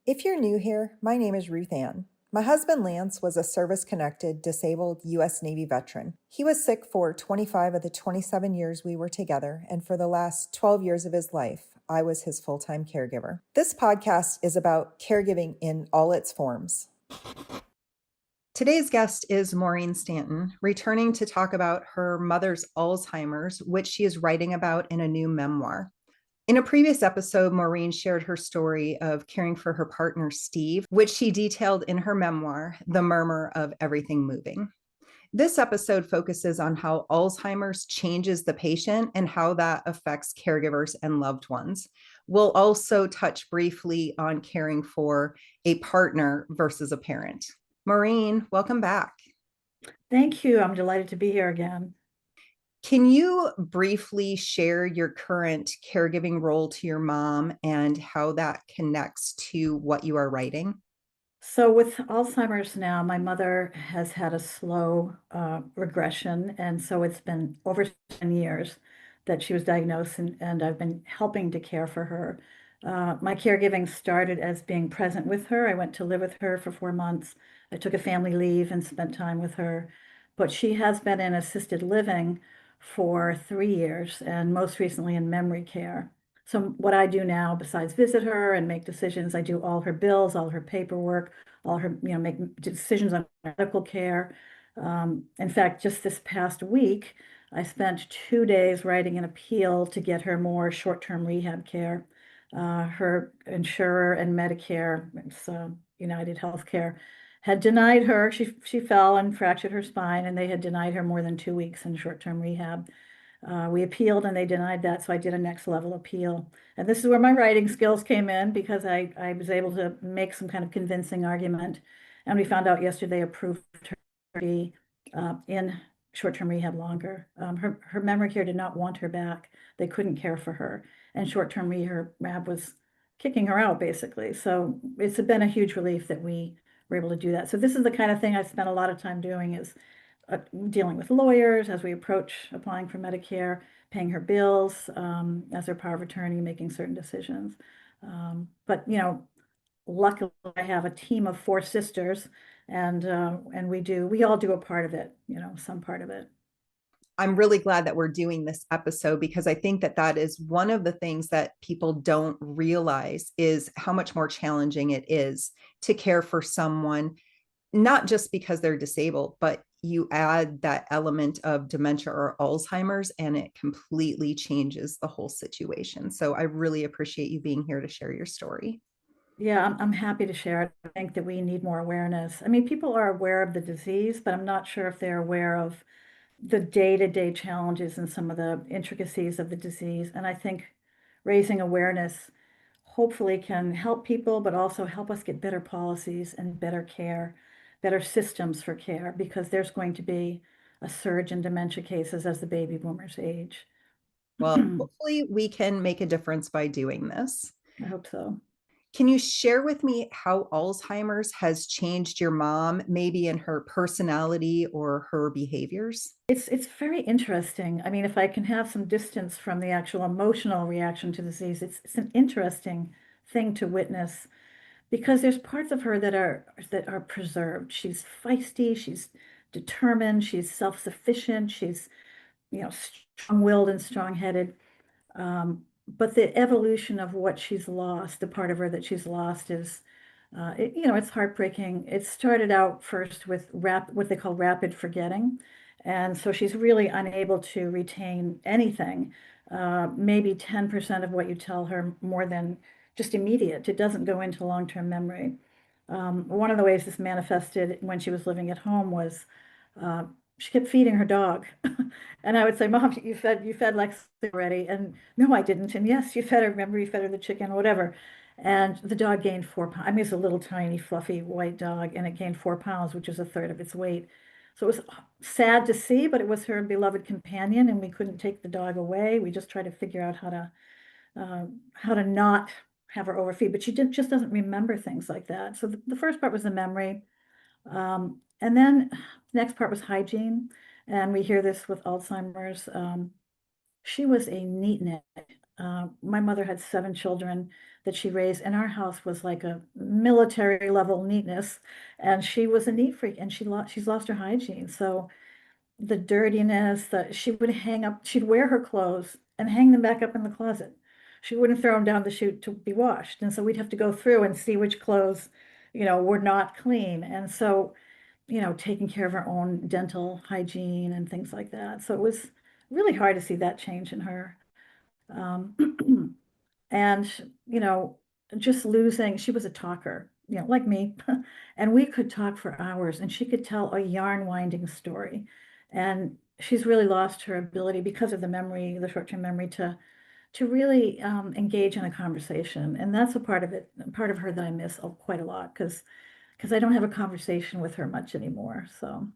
If you're new here, my name is Ruth Ann. My husband Lance was a service-connected, disabled U.S. Navy veteran. He was sick for 25 of the 27 years we were together, and for the last 12 years of his life, I was his full-time caregiver. This podcast is about caregiving in all its forms. Today's guest is Maureen Stanton, returning to talk about her mother's Alzheimer's, which she is writing about in a new memoir. In a previous episode, Maureen shared her story of caring for her partner, Steve, which she detailed in her memoir, The Murmur of Everything Moving. This episode focuses on how Alzheimer's changes the patient and how that affects caregivers and loved ones. We'll also touch briefly on caring for a partner versus a parent. Maureen, welcome back. Thank you. I'm delighted to be here again. Can you briefly share your current caregiving role to your mom and how that connects to what you are writing? So, with Alzheimer's now, my mother has had a slow regression. And so it's been over 10 years that she was diagnosed, and I've been helping to care for her. My caregiving started as being present with her. I went to live with her for 4 months. I took a family leave and spent time with her. But she has been in assisted living for 3 years, and most recently in memory care. So what I do now, besides visit her and make decisions, I do all her bills, all her paperwork, all her, make decisions on medical care. In fact, just this past week, I spent 2 days writing an appeal to get her more short-term rehab care. Her insurer and Medicare, it's United Healthcare, had denied her. She fell and fractured her spine, and they had denied her more than 2 weeks in short-term rehab. We appealed and they denied that, so I did a next level appeal. And this is where my writing skills came in, because I was able to make some kind of convincing argument. And we found out yesterday approved her to be in short-term rehab longer. Her memory care did not want her back. They couldn't care for her. And short-term rehab was kicking her out, basically. So it's been a huge relief that we were able to do that. So this is the kind of thing I spent a lot of time doing, is dealing with lawyers as we approach applying for Medicare, paying her bills as her power of attorney, making certain decisions. But luckily I have a team of 4 sisters, and we all do a part of it, some part of it. I'm really glad that we're doing this episode, because I think that that is one of the things that people don't realize is how much more challenging it is to care for someone, not just because they're disabled, but you add that element of dementia or Alzheimer's, and it completely changes the whole situation. So I really appreciate you being here to share your story. Yeah, I'm happy to share it. I think that we need more awareness. I mean, people are aware of the disease, but I'm not sure if they're aware of the day-to-day challenges and some of the intricacies of the disease. And I think raising awareness hopefully can help people, but also help us get better policies and better care, better systems for care, because there's going to be a surge in dementia cases as the baby boomers age. Well, hopefully we can make a difference by doing this. I hope so. Can you share with me how Alzheimer's has changed your mom, maybe in her personality or her behaviors? It's very interesting. I mean, if I can have some distance from the actual emotional reaction to the disease, it's an interesting thing to witness, because there's parts of her that are preserved. She's feisty, she's determined, she's self-sufficient, she's strong-willed and strong-headed. But the evolution of what she's lost, the part of her that she's lost, is it's heartbreaking. It started out first with what they call rapid forgetting. And so she's really unable to retain anything, maybe 10% of what you tell her, more than just immediate. It doesn't go into long-term memory. One of the ways this manifested when she was living at home was she kept feeding her dog. And I would say, Mom, you fed Lex already. And no, I didn't. And yes, you fed her, remember, you fed her the chicken, whatever. And the dog gained 4 pounds. I mean, it's a little tiny, fluffy white dog, and it gained 4 pounds, which is a third of its weight. So it was sad to see, but it was her beloved companion, and we couldn't take the dog away. We just tried to figure out how to not have her overfeed, but just doesn't remember things like that. So the first part was the memory. And then the next part was hygiene. And we hear this with Alzheimer's. She was a neat knit. My mother had 7 children. that she raised, and our house was like a military level neatness, and she was a neat freak, and she's lost her hygiene. So the dirtiness that she would hang up, she'd wear her clothes and hang them back up in the closet. She wouldn't throw them down the chute to be washed. And so we'd have to go through and see which clothes, were not clean. And so, taking care of her own dental hygiene and things like that. So it was really hard to see that change in her. Um, and, you know, just losing, she was a talker, like me, and we could talk for hours and she could tell a yarn winding story. And she's really lost her ability because of the memory, the short-term memory to really engage in a conversation. And that's a part of it, part of her that I miss quite a lot because I don't have a conversation with her much anymore. So,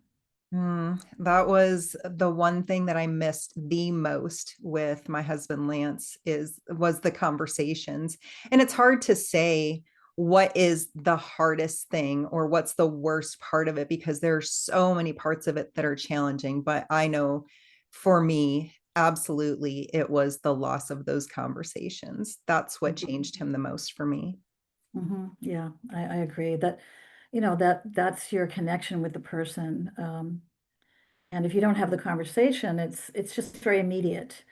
That was the one thing that I missed the most with my husband Lance was the conversations. And it's hard to say what is the hardest thing or what's the worst part of it because there are so many parts of it that are challenging. But I know for me, absolutely, it was the loss of those conversations. That's what changed him the most for me. yeah, I agree that, that's your connection with the person. And if you don't have the conversation, it's just very immediate.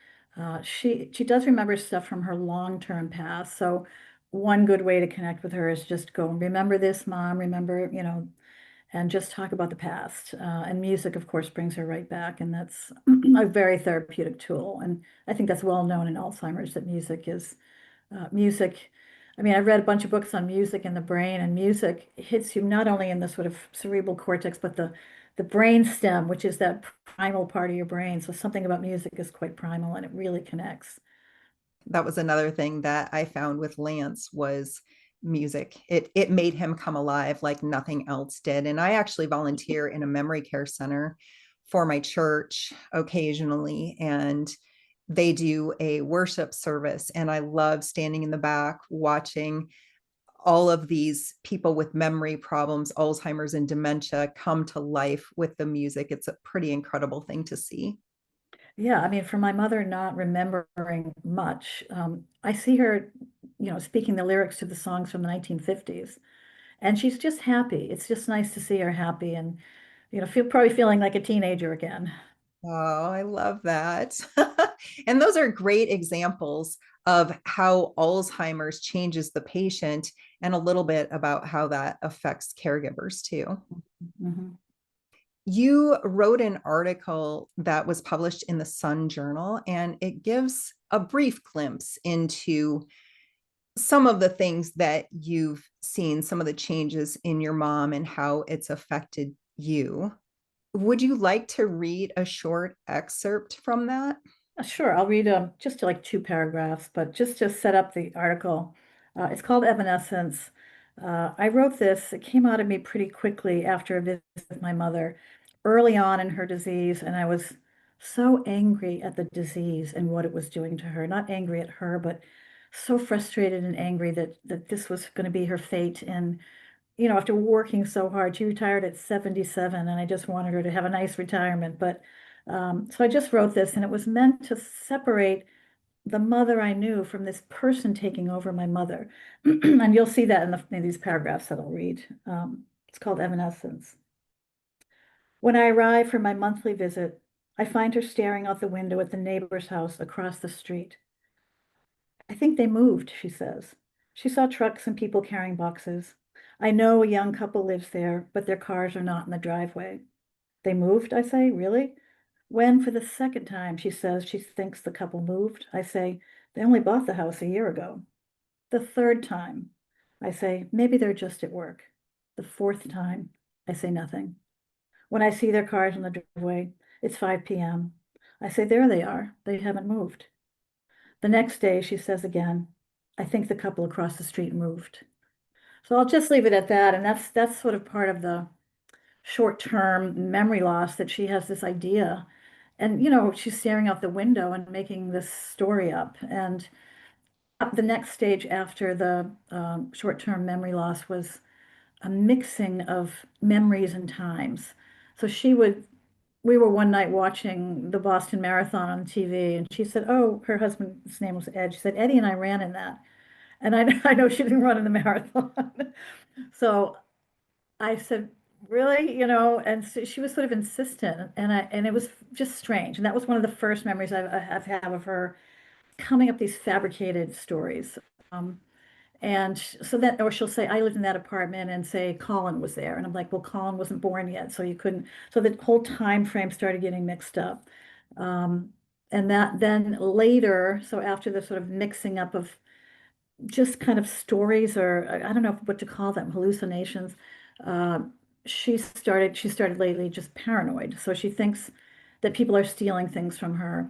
She does remember stuff from her long-term past. So one good way to connect with her is just go, remember this, Mom, remember, and just talk about the past. And music, of course, brings her right back. And that's a very therapeutic tool. And I think that's well known in Alzheimer's that music. I mean, I've read a bunch of books on music and the brain, and music hits you not only in the sort of cerebral cortex, but the brain stem, which is that primal part of your brain. So something about music is quite primal and it really connects. That was another thing that I found with Lance was music. It made him come alive like nothing else did. And I actually volunteer in a memory care center for my church occasionally, and they do a worship service. And I love standing in the back watching all of these people with memory problems, Alzheimer's and dementia, come to life with the music. It's a pretty incredible thing to see. Yeah, I mean, for my mother not remembering much, I see her, speaking the lyrics to the songs from the 1950s, and she's just happy. It's just nice to see her happy and, probably feeling like a teenager again. Oh, I love that. And those are great examples of how Alzheimer's changes the patient and a little bit about how that affects caregivers too. Mhm. You wrote an article that was published in the Sun Journal, and it gives a brief glimpse into some of the things that you've seen, some of the changes in your mom and how it's affected you. Would you like to read a short excerpt from that? Sure, I'll read just like two paragraphs, but just to set up the article. It's called Evanescence. I wrote this, it came out of me pretty quickly after a visit with my mother early on in her disease, and I was so angry at the disease and what it was doing to her. Not angry at her, but so frustrated and angry that this was going to be her fate. And, after working so hard, she retired at 77, and I just wanted her to have a nice retirement. But so I just wrote this, and it was meant to separate the mother I knew from this person taking over my mother. And you'll see that in these paragraphs that I'll read. It's called Evanescence. When I arrive for my monthly visit, I find her staring out the window at the neighbor's house across the street. I think they moved, she says. She saw trucks and people carrying boxes. I know a young couple lives there, but their cars are not in the driveway. They moved, I say, really? When, for the second time, she says she thinks the couple moved, I say, they only bought the house a year ago. The third time, I say, maybe they're just at work. The fourth time, I say nothing. When I see their cars in the driveway, it's 5 p.m. I say, there they are. They haven't moved. The next day, she says again, I think the couple across the street moved. So I'll just leave it at that. And that's sort of part of the short-term memory loss that she has this idea. And, she's staring out the window and making this story up. And the next stage after the short-term memory loss was a mixing of memories and times. So we were one night watching the Boston Marathon on TV, and she said, oh, her husband's name was Ed. She said, Eddie and I ran in that. And I know she didn't run in the marathon. So I said, really, and so she was sort of insistent, and it was just strange. And that was one of the first memories I've had of her coming up these fabricated stories. Um, and so then, or she'll say, I lived in that apartment, and say Colin was there. And I'm like, well, Colin wasn't born yet, so you couldn't. So the whole time frame started getting mixed up. Um, and that then later, so after the sort of mixing up of just kind of stories, or I don't know what to call them, hallucinations. Um, she started lately just paranoid. So she thinks that people are stealing things from her.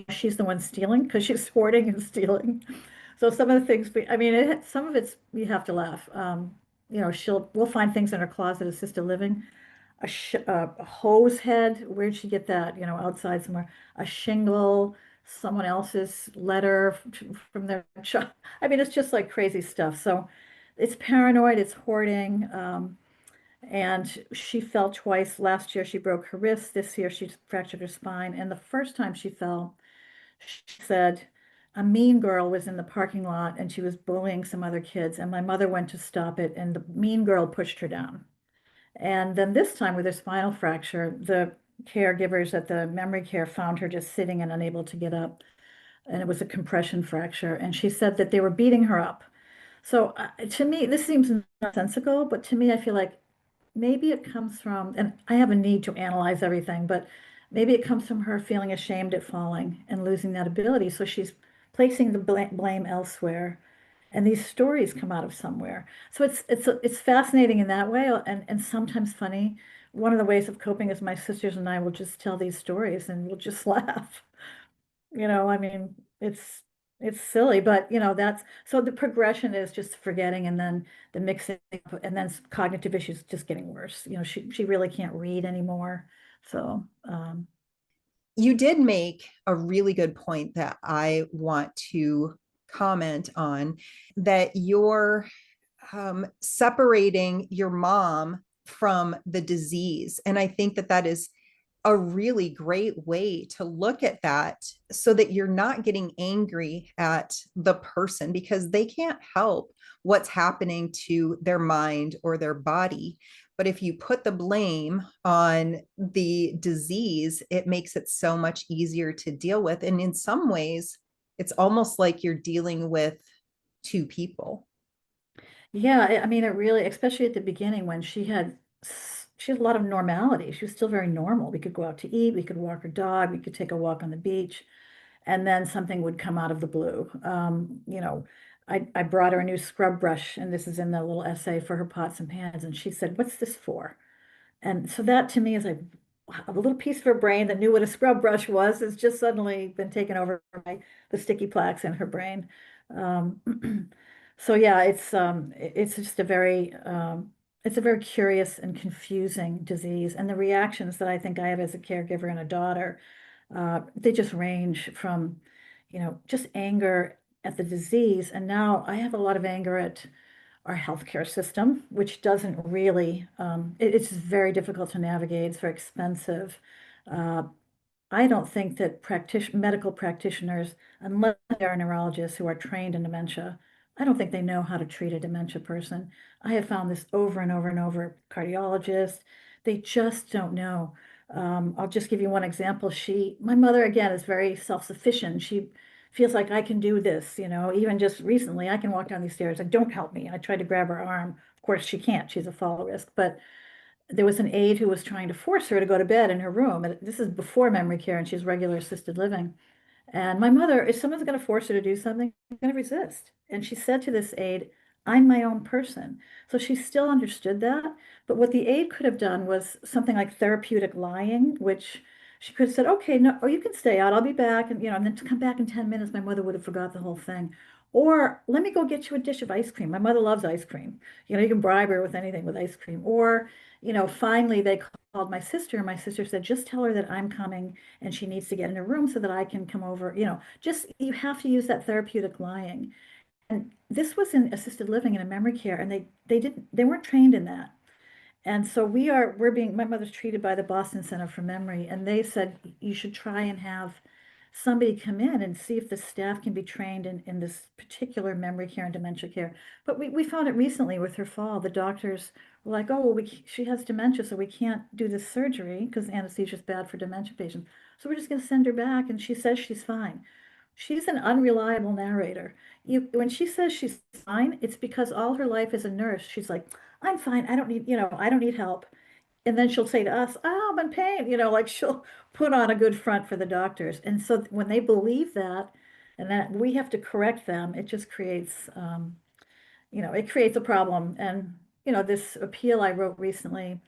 She's the one stealing because she's hoarding and stealing. So some of the things, I mean, some of it's, you have to laugh. We'll find things in her closet, assisted living, a hose head. Where'd she get that? Outside somewhere. A shingle, someone else's letter from their child. I mean, it's just like crazy stuff. So it's paranoid, it's hoarding. And she fell twice. Last year she broke her wrist. This year she fractured her spine. And the first time she fell, she said a mean girl was in the parking lot and she was bullying some other kids. And my mother went to stop it, and the mean girl pushed her down. And then this time with her spinal fracture, the caregivers at the memory care found her just sitting and unable to get up. And it was a compression fracture. And she said that they were beating her up. So to me, this seems nonsensical, but to me, I feel like maybe it comes from, and I have a need to analyze everything, but maybe it comes from her feeling ashamed at falling and losing that ability. So she's placing the blame elsewhere, and these stories come out of somewhere. So it's fascinating in that way, and sometimes funny. One of the ways of coping is my sisters and I will just tell these stories and we'll just laugh. I mean, it's silly, but that's so the progression is just forgetting, and then the mixing up, and then cognitive issues just getting worse. She really can't read anymore. So You did make a really good point that I want to comment on, that you're separating your mom from the disease. And I think that that is a really great way to look at that, so that you're not getting angry at the person because they can't help what's happening to their mind or their body. But if you put the blame on the disease, it makes it so much easier to deal with. And in some ways, it's almost like you're dealing with two people. yeah, I mean, it really, especially at the beginning when she had a lot of normality. She was still very normal. We could go out to eat, we could walk her dog, we could take a walk on the beach, and then something would come out of the blue. I brought her a new scrub brush, and this is in the little essay for her pots and pans, and she said, "What's this for?" And so that to me is like a little piece of her brain that knew what a scrub brush was has just suddenly been taken over by the sticky plaques in her brain. Um, so yeah, it's just it's a very curious and confusing disease, and the reactions that I think I have as a caregiver and a daughter, they just range from, just anger at the disease, and now I have a lot of anger at our healthcare system, which doesn't really, it's very difficult to navigate. It's very expensive. Uh, I don't think that medical practitioners, unless they're neurologists who are trained in dementia, I don't think they know how to treat a dementia person. I have found this over and over and over. Cardiologists, they just don't know. I'll just give you one example. My mother, again, is very self-sufficient. She feels like I can do this, even just recently, I can walk down these stairs. Like, don't help me. I tried to grab her arm. Of course, she can't. She's a fall risk, but there was an aide who was trying to force her to go to bed in her room. And this is before memory care, and she's regular assisted living. And my mother, if someone's going to force her to do something, she's going to resist. And she said to this aide, I'm my own person. So she still understood that. But what the aide could have done was something like therapeutic lying, which she could have said, okay, no, or you can stay out, I'll be back. And then to come back in 10 minutes, my mother would have forgot the whole thing. Or let me go get you a dish of ice cream. My mother loves ice cream. You can bribe her with anything with ice cream. Or, finally they called my sister, and my sister said, just tell her that I'm coming and she needs to get in her room so that I can come over. Just you have to use that therapeutic lying. And this was in assisted living and in memory care, and they weren't trained in that. And so my mother's treated by the Boston Center for Memory, and they said you should try and have somebody come in and see if the staff can be trained in this particular memory care and dementia care. But we found it recently with her fall. The doctors were like, oh, well, she has dementia, so we can't do this surgery because anesthesia is bad for dementia patients. So we're just going to send her back, and she says she's fine. She's an unreliable narrator. When she says she's fine, it's because all her life as a nurse, she's like, I'm fine. I don't need, I don't need help. And then she'll say to us, oh, I'm in pain, like she'll put on a good front for the doctors. And so when they believe that, and that we have to correct them, it just creates, it creates a problem. And, this appeal I wrote recently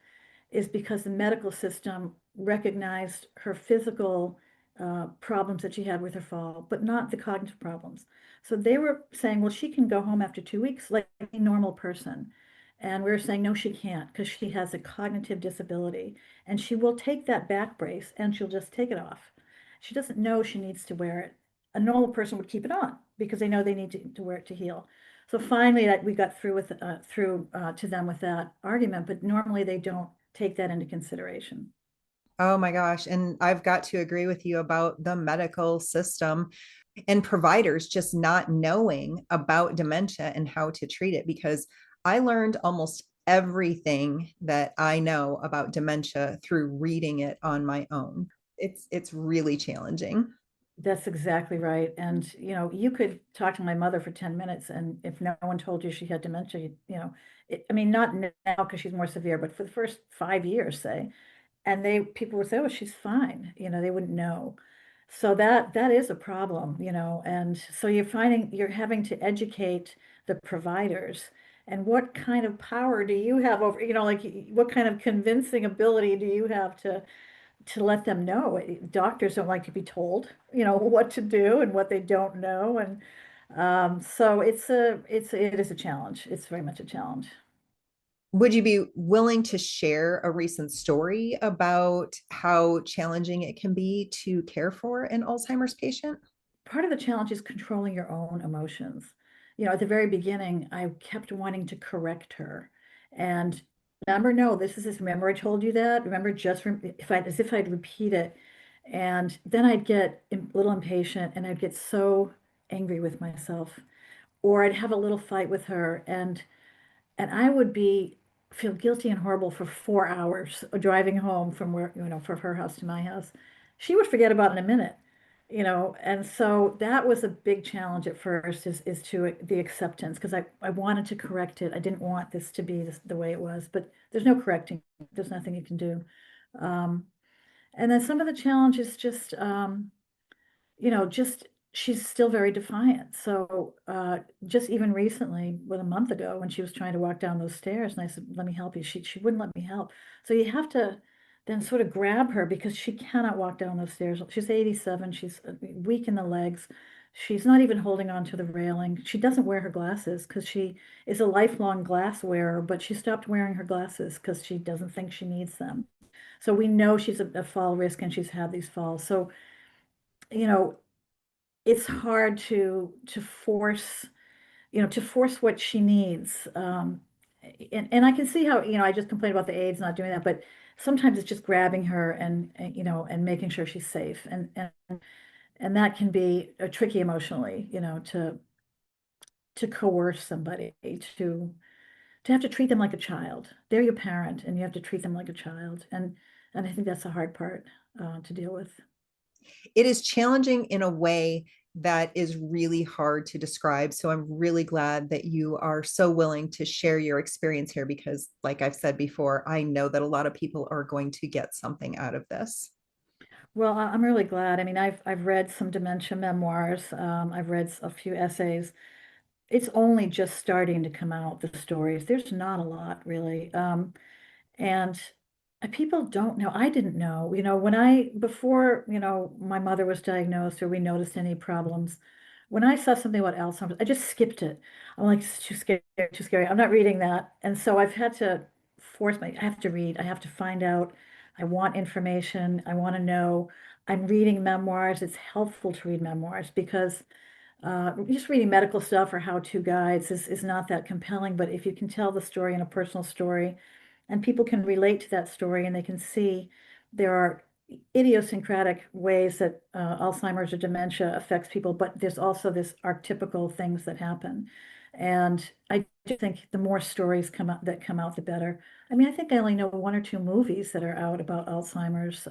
is because the medical system recognized her physical problems that she had with her fall, but not the cognitive problems. So they were saying, well, she can go home after 2 weeks like a normal person. And we were saying, no, she can't because she has a cognitive disability and she will take that back brace and she'll just take it off. She doesn't know she needs to wear it. A normal person would keep it on because they know they need to wear it to heal. So finally, that we got through to them with that argument, but normally they don't take that into consideration. Oh my gosh. And I've got to agree with you about the medical system and providers just not knowing about dementia and how to treat it, because I learned almost everything that I know about dementia through reading it on my own. It's really challenging. That's exactly right. And, you could talk to my mother for 10 minutes, and if no one told you she had dementia, I mean, not now because she's more severe, but for the first 5 years, say, and people would say, oh, she's fine. They wouldn't know. So that is a problem, and so you're having to educate the providers. And what kind of power do you have over, like what kind of convincing ability do you have to let them know? Doctors don't like to be told, what to do and what they don't know. And so it is a challenge. It's very much a challenge. Would you be willing to share a recent story about how challenging it can be to care for an Alzheimer's patient? Part of the challenge is controlling your own emotions. At the very beginning, I kept wanting to correct her. And remember, no, remember I told you that? Remember, as if I'd repeat it. And then I'd get a little impatient and I'd get so angry with myself. Or I'd have a little fight with her, and I would feel guilty and horrible for 4 hours driving home from where, from her house to my house. She would forget about it in a minute, and so that was a big challenge at first, is to the acceptance, because I wanted to correct it. I didn't want this to be the way it was, but there's no correcting. There's nothing you can do. Um, and then some of the challenges just, just she's still very defiant. So just even recently, a month ago, when she was trying to walk down those stairs, and I said, "Let me help you," she wouldn't let me help. So you have to then sort of grab her because she cannot walk down those stairs. She's 87. She's weak in the legs. She's not even holding on to the railing. She doesn't wear her glasses because she is a lifelong glass wearer, but she stopped wearing her glasses because she doesn't think she needs them. So we know she's a fall risk and she's had these falls. So, you know, it's hard to force, to force what she needs. And I can see how, I just complained about the aides not doing that, but sometimes it's just grabbing her and making sure she's safe. And that can be tricky emotionally, to coerce somebody to have to treat them like a child. They're your parent and you have to treat them like a child. And I think that's the hard part to deal with. It is challenging in a way that is really hard to describe. So I'm really glad that you are so willing to share your experience here, because, like I've said before, I know that a lot of people are going to get something out of this. Well, I'm really glad. I mean, I've read some dementia memoirs. I've read a few essays. It's only just starting to come out, the stories. There's not a lot really. And people don't know. I didn't know, before, my mother was diagnosed or we noticed any problems. When I saw something about Alzheimer's, I just skipped it. I'm like, it's too scary, too scary. I'm not reading that. And so I've had to I have to read, I have to find out. I want information. I want to know. I'm reading memoirs. It's helpful to read memoirs because just reading medical stuff or how-to guides is not that compelling, but if you can tell the story in a personal story and people can relate to that story and they can see there are idiosyncratic ways that Alzheimer's or dementia affects people, but there's also this archetypical things that happen. And I just think the more stories come out, the better. I mean, I think I only know one or two movies that are out about Alzheimer's.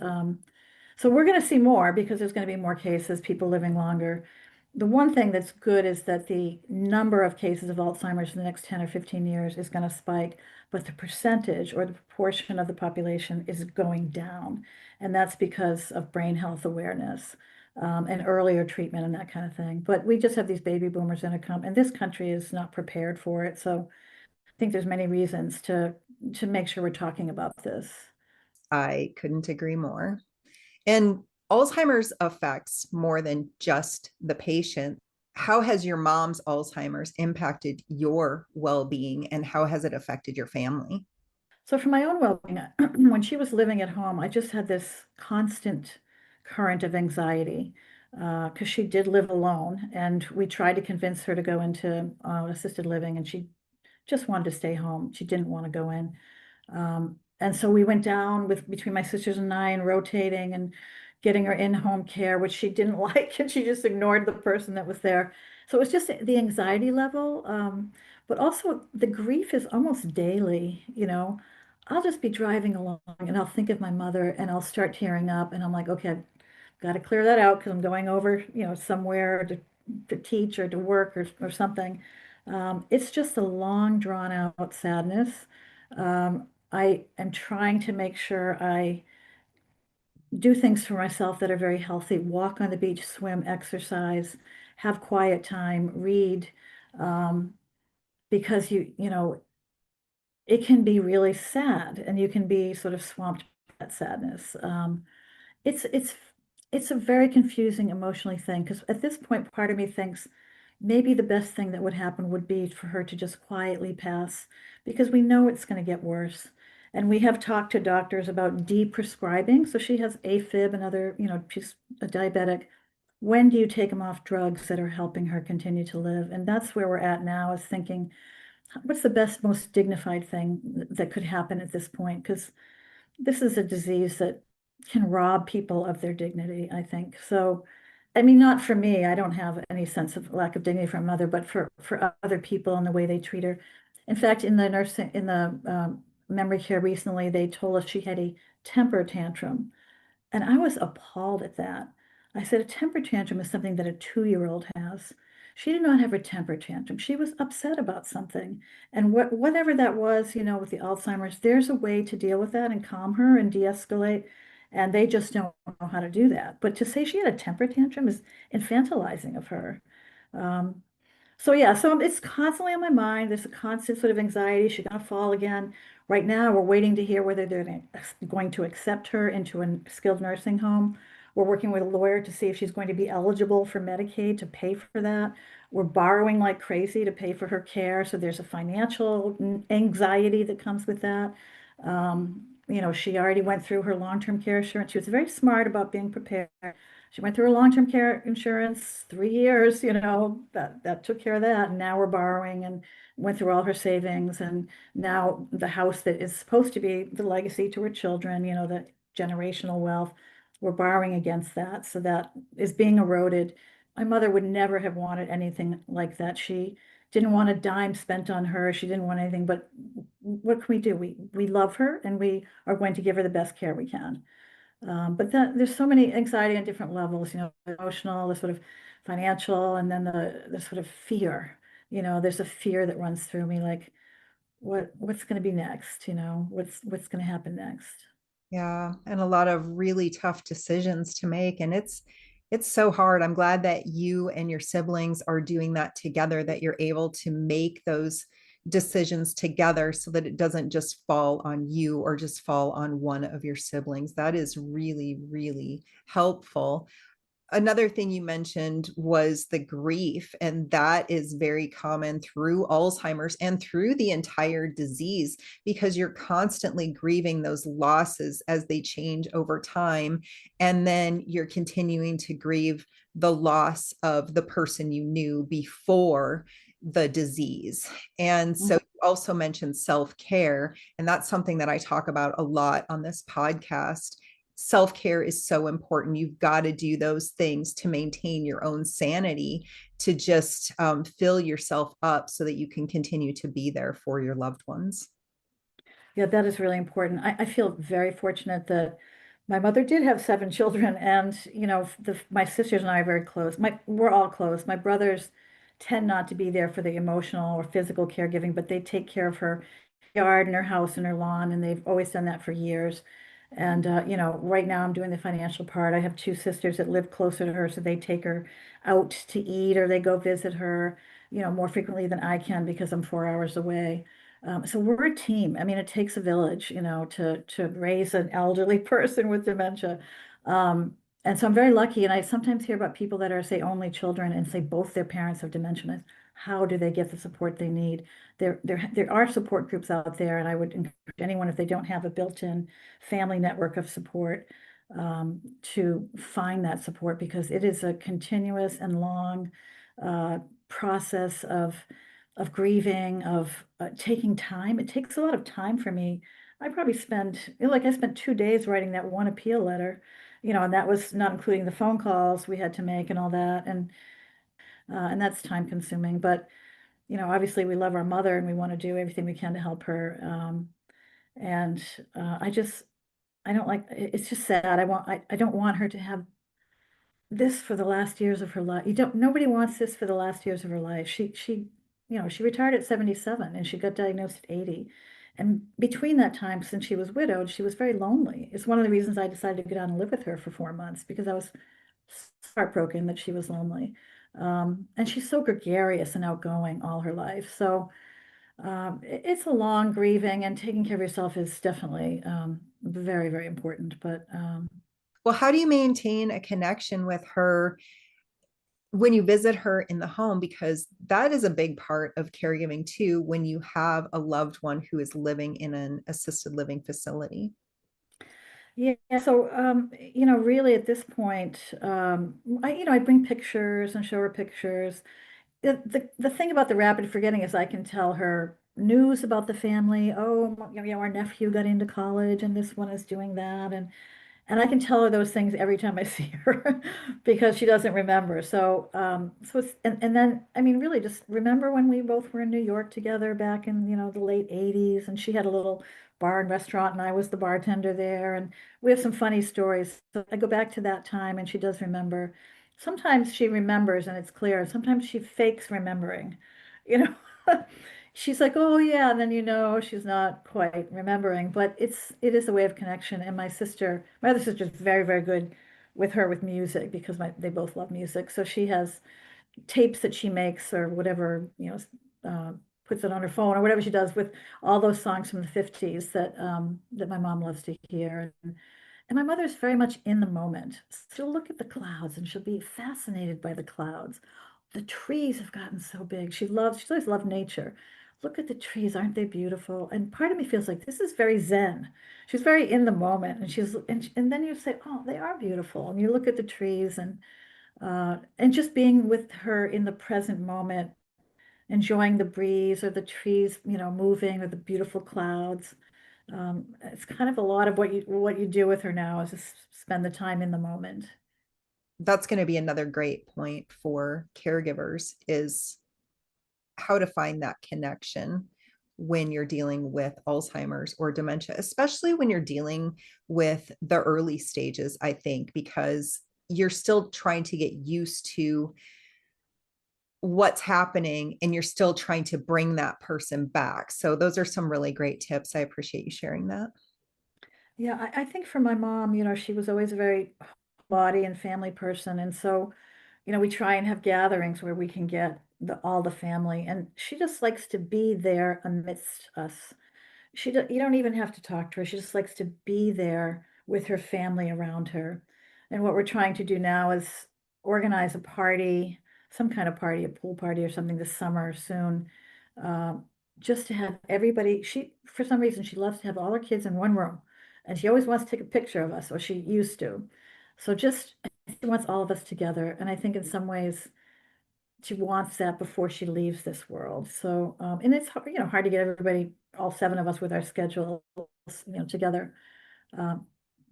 So we're going to see more because there's going to be more cases, people living longer. The one thing that's good is that the number of cases of Alzheimer's in the next 10 or 15 years is going to spike, but the percentage or the proportion of the population is going down. And that's because of brain health awareness, and earlier treatment and that kind of thing. But we just have these baby boomers in and this country is not prepared for it. So I think there's many reasons to make sure we're talking about this. I couldn't agree more. And Alzheimer's affects more than just the patient. How has your mom's Alzheimer's impacted your well-being, and how has it affected your family? So for my own well-being, when she was living at home, I just had this constant current of anxiety because she did live alone, and we tried to convince her to go into assisted living, and she just wanted to stay home. She didn't want to go in. And so we went down with between my sisters and I and rotating and getting her in-home care, which she didn't like, and she just ignored the person that was there. So it was just the anxiety level, but also the grief is almost daily, you know. I'll just be driving along and I'll think of my mother and I'll start tearing up and I'm like, okay, I've got to clear that out because I'm going over, somewhere to teach or to work or something. It's just a long, drawn out sadness. I am trying to make sure I do things for myself that are very healthy, walk on the beach, swim, exercise, have quiet time, read, um, because it can be really sad and you can be sort of swamped by that sadness. It's it's it's a very confusing emotionally thing because at this point, part of me thinks maybe the best thing that would happen would be for her to just quietly pass because we know it's going to get worse. And we have talked to doctors about de-prescribing. So she has AFib and other, she's a diabetic. When do you take them off drugs that are helping her continue to live? And that's where we're at now is thinking, what's the best, most dignified thing that could happen at this point? Because this is a disease that can rob people of their dignity, I think. So, I mean, not for me, I don't have any sense of lack of dignity from mother, but for other people and the way they treat her. In fact, in the memory care recently, they told us she had a temper tantrum. And I was appalled at that. I said, a temper tantrum is something that a 2-year-old has. She did not have a temper tantrum. She was upset about something. And whatever that was, with the Alzheimer's, there's a way to deal with that and calm her and de-escalate. And they just don't know how to do that. But to say she had a temper tantrum is infantilizing of her. Um, so yeah, so it's constantly on my mind. There's a constant sort of anxiety. She's gonna fall again. Right now, we're waiting to hear whether they're going to accept her into a skilled nursing home. We're working with a lawyer to see if she's going to be eligible for Medicaid to pay for that. We're borrowing like crazy to pay for her care. So there's a financial anxiety that comes with that. She already went through her long-term care insurance. She was very smart about being prepared. She went through her long-term care insurance, 3 years, that took care of that. And now we're borrowing and went through all her savings. And now the house that is supposed to be the legacy to her children, the generational wealth, we're borrowing against that. So that is being eroded. My mother would never have wanted anything like that. She didn't want a dime spent on her. She didn't want anything, but what can we do? We love her and we are going to give her the best care we can. But there's so many anxiety on different levels, emotional, the sort of financial, and then the sort of fear. There's a fear that runs through me, like what's going to be next? What's going to happen next? Yeah, and a lot of really tough decisions to make, and it's so hard. I'm glad that you and your siblings are doing that together, that you're able to make those decisions together so that it doesn't just fall on you or just fall on one of your siblings. That is really, really helpful. Another thing you mentioned was the grief, and that is very common through Alzheimer's and through the entire disease because you're constantly grieving those losses as they change over time. And then you're continuing to grieve the loss of the person you knew before the disease. And so Mhm. you also mentioned self care, and that's something that I talk about a lot on this podcast. self-care is so important. You've got to do those things to maintain your own sanity, to just fill yourself up so that you can continue to be there for your loved ones. Yeah, that is really important. I feel very fortunate that my mother did have 7 children, and my sisters and I are very close. We're all close. My brothers tend not to be there for the emotional or physical caregiving, but they take care of her yard and her house and her lawn, and they've always done that for years. And right now I'm doing the financial part. I have 2 sisters that live closer to her, so they take her out to eat or they go visit her, more frequently than I can because I'm 4 hours away. So we're a team. I mean, it takes a village, to raise an elderly person with dementia. And so I'm very lucky. And I sometimes hear about people that are, say, only children and say both their parents have dementia. How do they get the support they need? There are support groups out there, and I would encourage anyone, if they don't have a built-in family network of support, to find that support, because it is a continuous and long process of grieving, of taking time. It takes a lot of time for me. I spent 2 days writing that one appeal letter, and that was not including the phone calls we had to make and all that, and that's time consuming. But obviously we love our mother and we want to do everything we can to help her. And I don't like, it's just sad. I don't want her to have this for the last years of her life. Nobody wants this for the last years of her life. She retired at 77 and she got diagnosed at 80. And between that time, since she was widowed, she was very lonely. It's one of the reasons I decided to go down and live with her for 4 months, because I was heartbroken that she was lonely. And she's so gregarious and outgoing all her life. So it's a long grieving, and taking care of yourself is definitely very, very important. But Well, how do you maintain a connection with her when you visit her in the home? Because that is a big part of caregiving too, when you have a loved one who is living in an assisted living facility. yeah, so really at this point, I bring pictures and show her pictures. The thing about the rapid forgetting is I can tell her news about the family. Oh, our nephew got into college and this one is doing that, and I can tell her those things every time I see her because she doesn't remember. So it's, and then, I mean, really just remember when we both were in New York together back in, the late 80s, and she had a little bar and restaurant and I was the bartender there. And we have some funny stories. So I go back to that time and she does remember. Sometimes she remembers and it's clear. Sometimes she fakes remembering, you know. She's like, oh yeah, and then she's not quite remembering, but it is a way of connection. And my other sister's very, very good with her with music, because they both love music. So she has tapes that she makes or whatever, puts it on her phone or whatever she does with all those songs from the 50s that my mom loves to hear. And my mother's very much in the moment. She'll look at the clouds and she'll be fascinated by the clouds. The trees have gotten so big. She's always loved nature. Look at the trees, aren't they beautiful? And part of me feels like this is very Zen. She's very in the moment, and then you say, oh, they are beautiful. And you look at the trees, and just being with her in the present moment, enjoying the breeze or the trees, moving, or the beautiful clouds. It's kind of a lot of what you do with her now, is just spend the time in the moment. That's going to be another great point for caregivers, is how to find that connection when you're dealing with Alzheimer's or dementia, especially when you're dealing with the early stages, I think, because you're still trying to get used to what's happening and you're still trying to bring that person back. So those are some really great tips. I appreciate you sharing that. Yeah, I think for my mom, she was always a very body and family person. And so, we try and have gatherings where we can get all the family. And she just likes to be there amidst us. You don't even have to talk to her. She just likes to be there with her family around her. And what we're trying to do now is organize a party, some kind of party, a pool party or something this summer soon, um, just to have everybody. For some reason, she loves to have all her kids in one room, and she always wants to take a picture of us, or she used to. So she wants all of us together. And I think in some ways, she wants that before she leaves this world. So, and it's hard to get everybody, all 7 of us with our schedules, together. Um,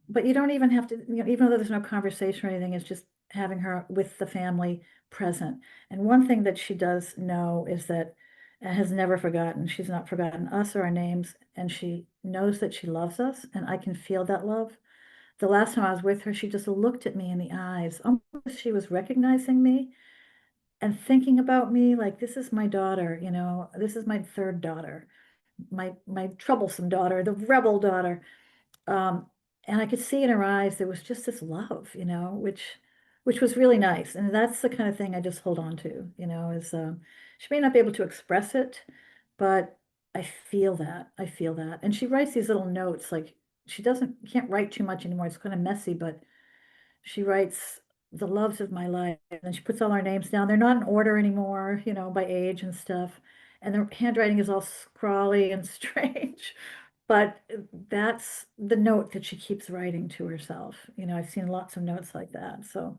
but you don't even have to, even though there's no conversation or anything, it's just having her with the family present. And one thing that she does know is that, has never forgotten, she's not forgotten us or our names, and she knows that she loves us, and I can feel that love. The last time I was with her, she just looked at me in the eyes, almost she was recognizing me and thinking about me like, this is my daughter, this is my third daughter, my troublesome daughter, the rebel daughter. Um, and I could see in her eyes there was just this love, which was really nice. And that's the kind of thing I just hold on to, is she may not be able to express it, but I feel that. I feel that. And she writes these little notes, like she can't write too much anymore. It's kind of messy, but she writes the loves of my life, and then she puts all our names down. They're not in order anymore, by age and stuff. And the handwriting is all scrawly and strange. But that's the note that she keeps writing to herself. I've seen lots of notes like that. So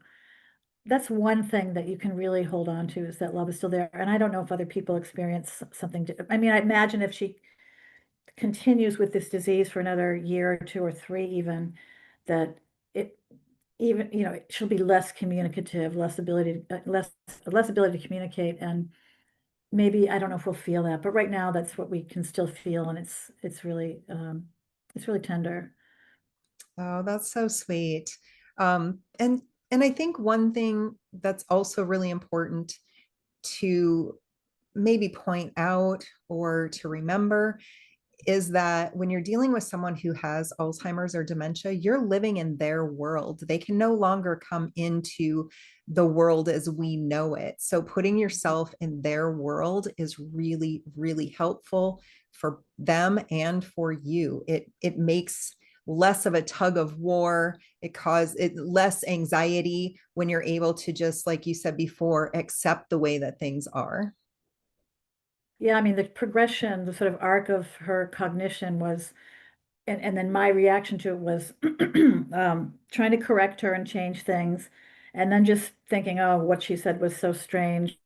that's one thing that you can really hold on to, is that love is still there. And I don't know if other people experience something. I mean, I imagine if she continues with this disease for another year or two or three, even, that it even, she'll be less communicative, less ability to communicate. And maybe, I don't know if we'll feel that, but right now that's what we can still feel. And it's really tender. Oh, that's so sweet. And I think one thing that's also really important to maybe point out or to remember is that when you're dealing with someone who has Alzheimer's or dementia, you're living in their world. They can no longer come into the world as we know it. So putting yourself in their world is really, really helpful for them and for you. It makes less of a tug of war. It causes it less anxiety when you're able to just, like you said before, accept the way that things are. Yeah, I mean, the progression, the sort of arc of her cognition was, and then my reaction to it was trying to correct her and change things, and then just thinking, oh, what she said was so strange.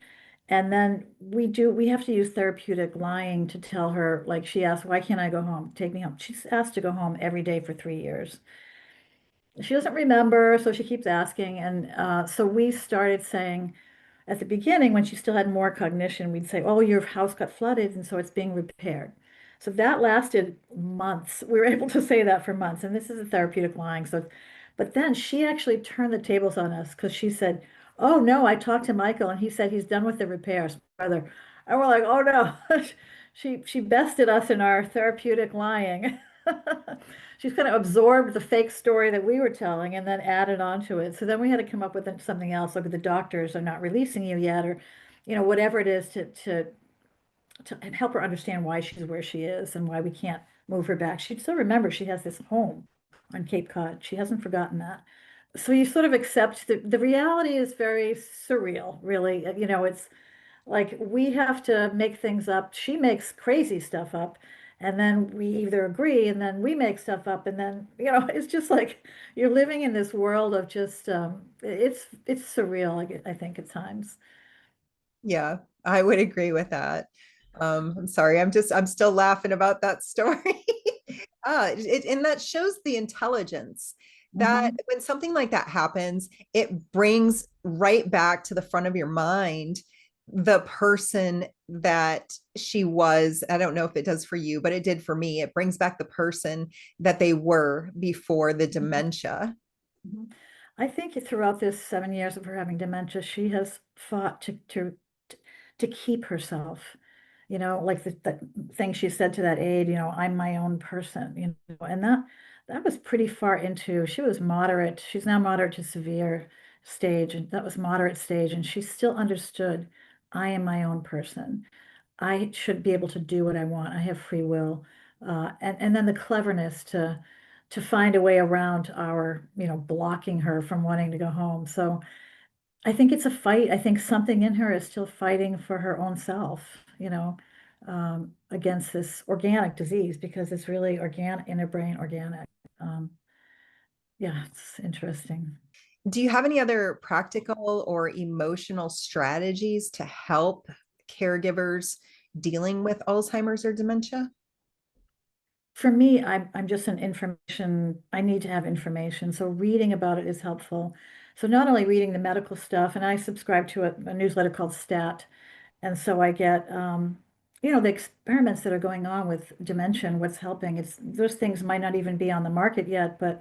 And then we have to use therapeutic lying to tell her, like she asked, why can't I go home? Take me home. She's asked to go home every day for 3 years. She doesn't remember, so she keeps asking. And so we started saying, at the beginning, when she still had more cognition, we'd say, oh, your house got flooded, and so it's being repaired. So that lasted months. We were able to say that for months. And this is a therapeutic lying. So, but then she actually turned the tables on us, because she said, oh, no, I talked to Michael and he said he's done with the repairs. Brother. And we're like, oh, no. She bested us in our therapeutic lying. She's kind of absorbed the fake story that we were telling and then added on to it. So then we had to come up with something else, like the doctors are not releasing you yet, or whatever it is, to help her understand why she's where she is and why we can't move her back. She still remembers she has this home on Cape Cod. She hasn't forgotten that. So you sort of accept the reality is very surreal, really. It's like we have to make things up. She makes crazy stuff up, and then we either agree, and then we make stuff up, and then it's just like you're living in this world of just it's surreal. I think at times. Yeah, I would agree with that. I'm sorry, I'm still laughing about that story. And that shows the intelligence that Hmm. when something like that happens, it brings right back to the front of your mind the person that she was. I don't know if it does for you, but it did for me. It brings back the person that they were before the dementia. I think throughout this 7 years of her having dementia, she has fought to keep herself. Like the thing she said to that aide, I'm my own person, and that was pretty far into, she was moderate. She's now moderate to severe stage, and that was moderate stage, and she still understood, I am my own person. I should be able to do what I want. I have free will. And then the cleverness to find a way around our, blocking her from wanting to go home. So I think it's a fight. I think something in her is still fighting for her own self, against this organic disease, because it's really organic in her brain, organic. Um, yeah, it's interesting. Do you have any other practical or emotional strategies to help caregivers dealing with Alzheimer's or dementia? for me, I'm just an information, I need to have information. So reading about it is helpful. So not only reading the medical stuff, and I subscribe to a newsletter called Stat. And so I get, the experiments that are going on with dementia and what's helping. Those things might not even be on the market yet, but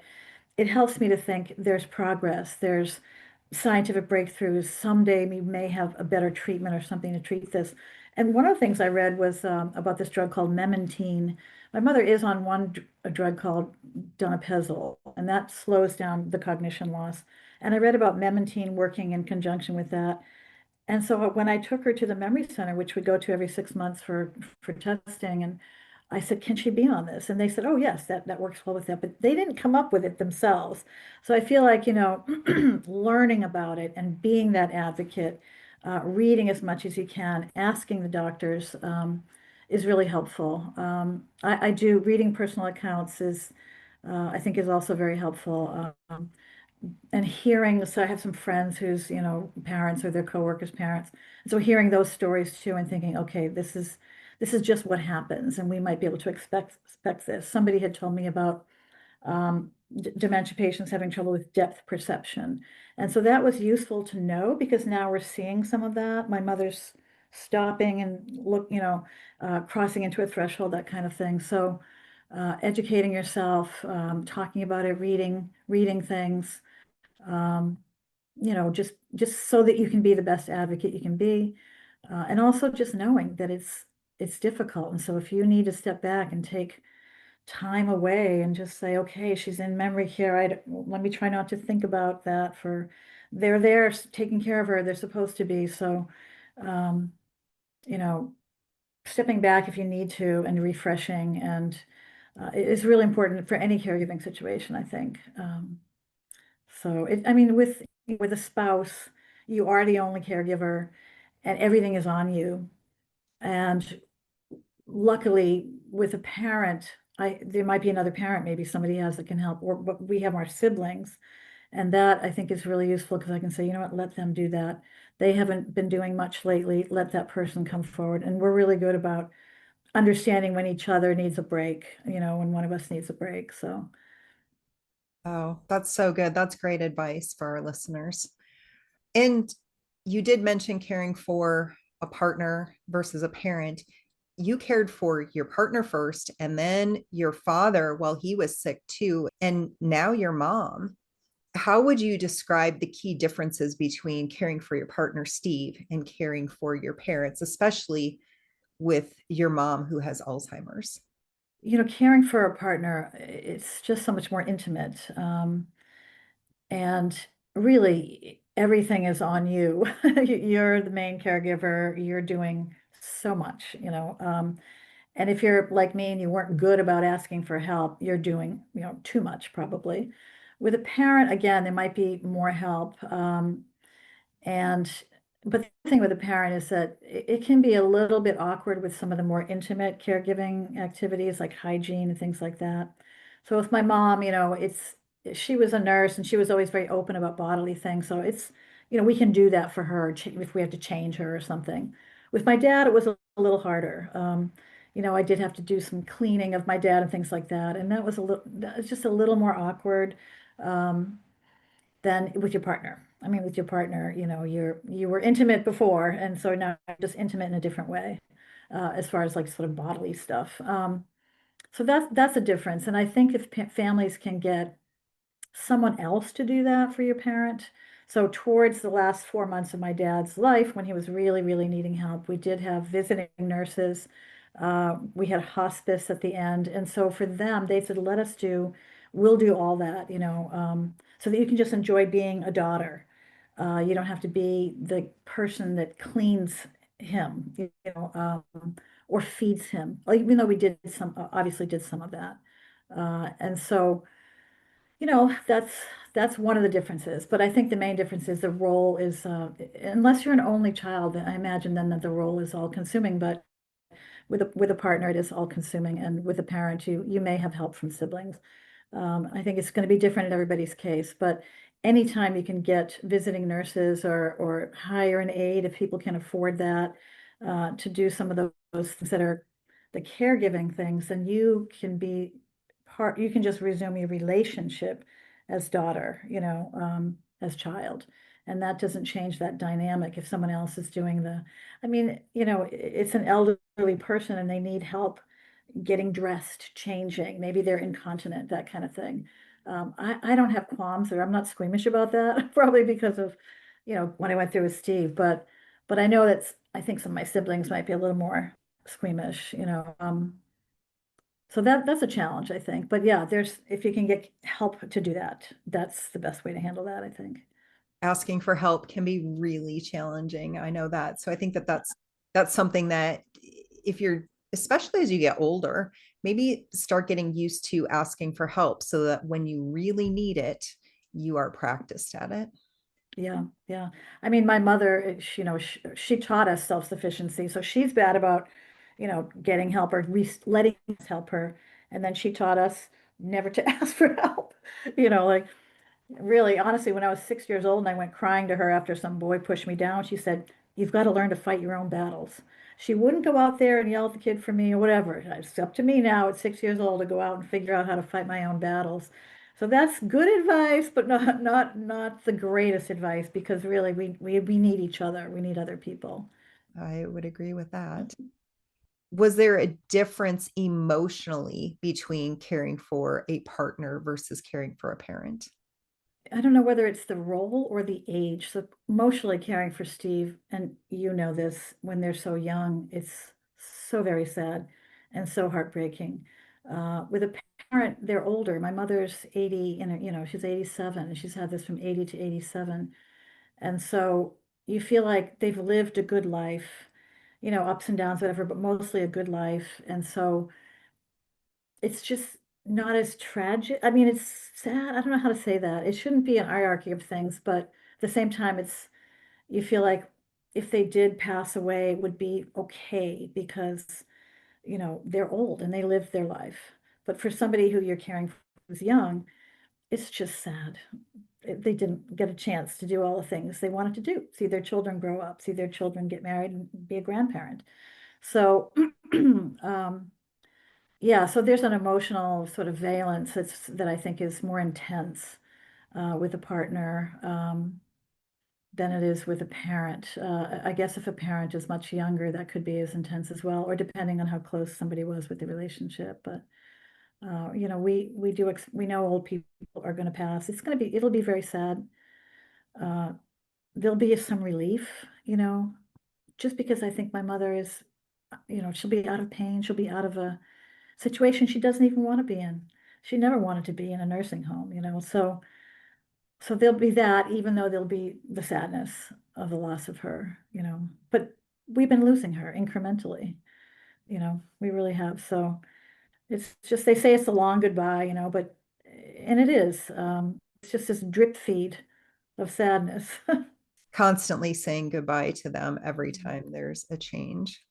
it helps me to think there's progress, there's scientific breakthroughs. Someday we may have a better treatment or something to treat this. And one of the things I read was about this drug called memantine. My mother is on a drug called donepezil, and that slows down the cognition loss. And I read about memantine working in conjunction with that. And so when I took her to the memory center, which we go to every 6 months for testing, and I said, can she be on this? And they said, oh, yes, that works well with that. But they didn't come up with it themselves. So I feel like, learning about it and being that advocate, reading as much as you can, asking the doctors is really helpful. I do reading personal accounts I think is also very helpful. And hearing, so I have some friends whose, parents or their coworkers' parents. So hearing those stories too and thinking, okay, this is just what happens, and we might be able to expect this. Somebody had told me about dementia patients having trouble with depth perception. And so that was useful to know because now we're seeing some of that. My mother's stopping and crossing into a threshold, that kind of thing. So educating yourself, talking about it, reading things, um, just so that you can be the best advocate you can be. And also just knowing that it's difficult. And so if you need to step back and take time away and just say, okay, she's in memory care. Let me try not to think about that they're there taking care of her. They're supposed to be. So, um, you know, stepping back if you need to and refreshing and it is really important for any caregiving situation, I think. I mean, with a spouse, you are the only caregiver and everything is on you. And luckily with a parent, there might be another parent, maybe somebody else that can help, but we have our siblings. And that I think is really useful because I can say, you know what, let them do that. They haven't been doing much lately. Let that person come forward. And we're really good about understanding when each other needs a break, when one of us needs a break. So Oh, that's so good. That's great advice for our listeners. And you did mention caring for a partner versus a parent. You cared for your partner first, and then your father while he was sick too, and now your mom. How would you describe the key differences between caring for your partner, Steve, and caring for your parents, especially with your mom who has Alzheimer's? caring for a partner, it's just so much more intimate. And really, everything is on you. You're the main caregiver. You're doing so much, and if you're like me and you weren't good about asking for help, you're doing, too much probably. With a parent, again, there might be more help. And but the thing with a parent is that it can be a little bit awkward with some of the more intimate caregiving activities like hygiene and things like that. So with my mom, she was a nurse and she was always very open about bodily things. So we can do that for her if we have to change her or something. With my dad, it was a little harder. I did have to do some cleaning of my dad and things like that, and that was just a little more awkward. Um, than with your partner. I mean, with your partner, you were intimate before, and so now you're just intimate in a different way, as far as like sort of bodily stuff. So that's a difference. And I think if families can get someone else to do that for your parent. So towards the last 4 months of my dad's life, when he was really, really needing help, we did have visiting nurses. We had hospice at the end. And so for them, they said, we'll do all that, so that you can just enjoy being a daughter. You don't have to be the person that cleans him, or feeds him, like, even though we obviously did some of that. And so, that's one of the differences. But I think the main difference is the role is, unless you're an only child, I imagine then that the role is all consuming. But with a partner, it is all consuming, and with a parent, you may have help from siblings. I think it's going to be different in everybody's case, but anytime you can get visiting nurses or hire an aide if people can afford that, to do some of those things that are the caregiving things, then you can just resume your relationship as daughter, as child. And that doesn't change that dynamic if someone else is doing I mean, it's an elderly person and they need help getting dressed, changing, maybe they're incontinent, that kind of thing. I don't have qualms or I'm not squeamish about that, probably because of, what I went through with Steve, but I know I think some of my siblings might be a little more squeamish, so that's a challenge, I think. But yeah, if you can get help to do that, that's the best way to handle that, I think. Asking for help can be really challenging. I know that. So I think that that's something that if you're, especially as you get older, maybe start getting used to asking for help so that when you really need it, you are practiced at it. Yeah, yeah. I mean, my mother, she taught us self-sufficiency, so she's bad about, getting help or letting us help her. And then she taught us never to ask for help. Like really, honestly, when I was 6 years old and I went crying to her after some boy pushed me down, she said, "You've got to learn to fight your own battles." She wouldn't go out there and yell at the kid for me or whatever. It's up to me now at 6 years old to go out and figure out how to fight my own battles. So that's good advice, but not the greatest advice because really we need each other. We need other people. I would agree with that. Was there a difference emotionally between caring for a partner versus caring for a parent? I don't know whether it's the role or the age. So emotionally caring for Steve, and you know this, when they're so young, it's so very sad and so heartbreaking. With a parent, they're older. My mother's 80, and she's 87, and she's had this from 80 to 87. And so you feel like they've lived a good life, ups and downs, whatever, but mostly a good life. And so it's just not as tragic. I mean, it's sad. I don't know how to say that. It shouldn't be an hierarchy of things, but at the same time, you feel like if they did pass away, it would be okay because, they're old and they lived their life. But for somebody who you're caring for who's young, it's just sad. They didn't get a chance to do all the things they wanted to do, see their children grow up, see their children get married and be a grandparent. So, yeah, so there's an emotional sort of valence that I think is more intense with a partner than it is with a parent. I guess if a parent is much younger, that could be as intense as well, or depending on how close somebody was with the relationship. But we know old people are going to pass. It'll be very sad. Uh, there'll be some relief, just because I think my mother is, she'll be out of pain. She'll be out of a situation she doesn't even want to be in. She never wanted to be in a nursing home, so there'll be that, even though there'll be the sadness of the loss of her, But we've been losing her incrementally, we really have. So it's just they say it's a long goodbye, but and it is. It's just this drip feed of sadness. Constantly saying goodbye to them every time there's a change.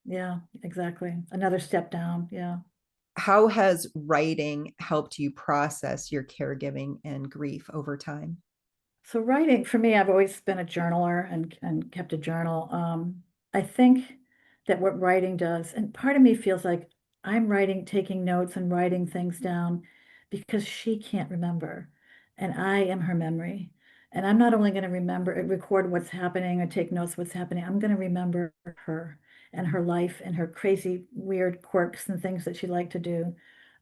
Yeah, exactly. Another step down. Yeah. How has writing helped you process your caregiving and grief over time? So writing for me, I've always been a journaler and kept a journal. I think that what writing does, and part of me feels like I'm writing, taking notes and writing things down because she can't remember, and I am her memory. And I'm not only going to record what's happening or take notes what's happening. I'm going to remember her and her life and her crazy, weird quirks and things that she liked to do.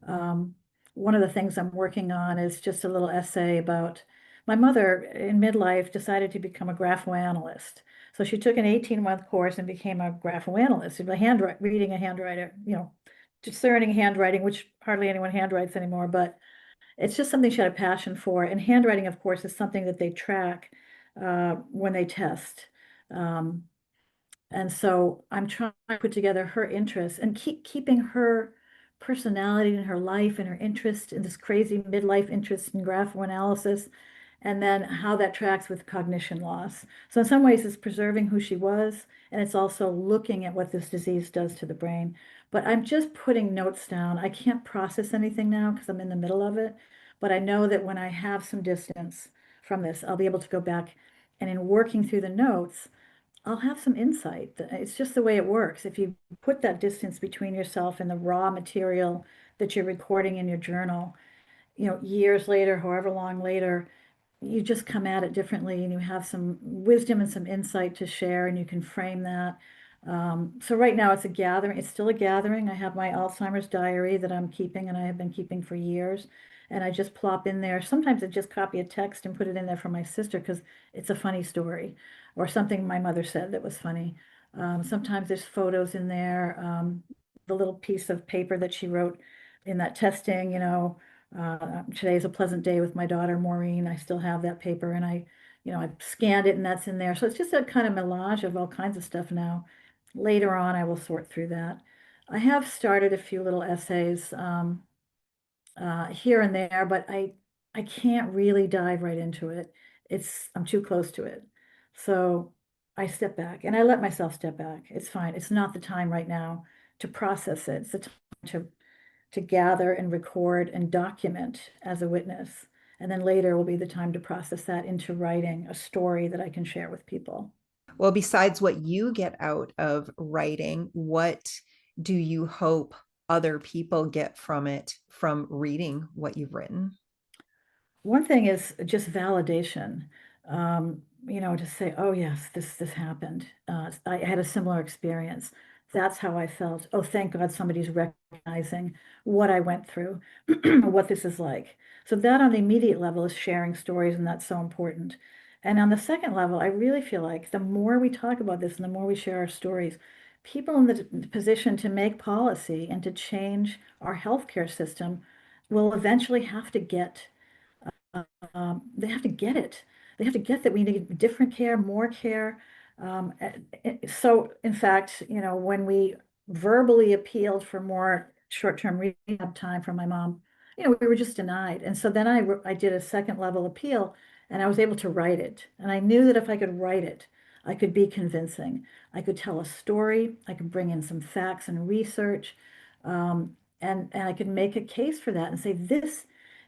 Um, One of the things I'm working on is just a little essay about my mother in midlife decided to become a graphoanalyst. So she took an 18-month course and became a graphoanalyst, reading a handwriter, discerning handwriting, which hardly anyone handwrites anymore, but it's just something she had a passion for. And handwriting, of course, is something that they track when they test. Um, and so I'm trying to put together her interests and keeping her personality and her life and her interest in this crazy midlife interest in graphoanalysis, and then how that tracks with cognition loss. So in some ways, it's preserving who she was, and it's also looking at what this disease does to the brain. But I'm just putting notes down. I can't process anything now because I'm in the middle of it. But I know that when I have some distance from this, I'll be able to go back and in working through the notes, I'll have some insight. It's just the way it works. If you put that distance between yourself and the raw material that you're recording in your journal, years later, however long later, you just come at it differently and you have some wisdom and some insight to share and you can frame that. So right now it's a gathering, it's still a gathering. I have my Alzheimer's diary that I'm keeping and I have been keeping for years. And I just plop in there. Sometimes I just copy a text and put it in there for my sister because it's a funny story or something my mother said that was funny. Sometimes there's photos in there. The little piece of paper that she wrote in that testing, today is a pleasant day with my daughter Maureen. I still have that paper and I scanned it and that's in there. So it's just a kind of melange of all kinds of stuff now. Later on, I will sort through that. I have started a few little essays here and there, but I can't really dive right into it. I'm too close to it. So I step back and I let myself step back. It's fine. It's not the time right now to process it. It's the time to gather and record and document as a witness. And then later will be the time to process that into writing a story that I can share with people. Well, besides what you get out of writing, what do you hope other people get from it, from reading what you've written? One thing is just validation. To say, oh yes, this happened. I had a similar experience. That's how I felt. Oh, thank God somebody's recognizing what I went through, what this is like. So that on the immediate level is sharing stories, and that's so important. And on the second level, I really feel like the more we talk about this and the more we share our stories, people in the position to make policy and to change our healthcare system will eventually have to get they have to get it. They have to get that we need different care, more care. So, in fact, when we verbally appealed for more short-term rehab time for my mom, we were just denied. And so then I did a second level appeal and I was able to write it. And I knew that if I could write it, I could be convincing. I could tell a story. I could bring in some facts and research. And I could make a case for that and say,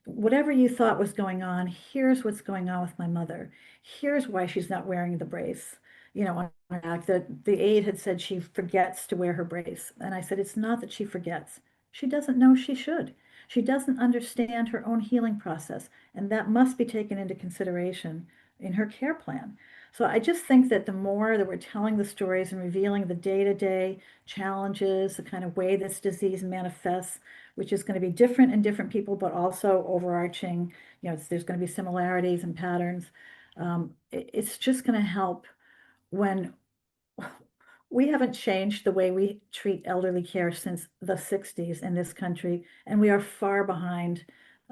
whatever you thought was going on, here's what's going on with my mother. Here's why she's not wearing the brace. On her back, the aide had said she forgets to wear her brace. And I said, it's not that she forgets. She doesn't know she should. She doesn't understand her own healing process. And that must be taken into consideration in her care plan. So I just think that the more that we're telling the stories and revealing the day-to-day challenges, the kind of way this disease manifests, which is going to be different in different people, but also overarching, there's going to be similarities and patterns. It's just going to help when we haven't changed the way we treat elderly care since the 60s in this country, and we are far behind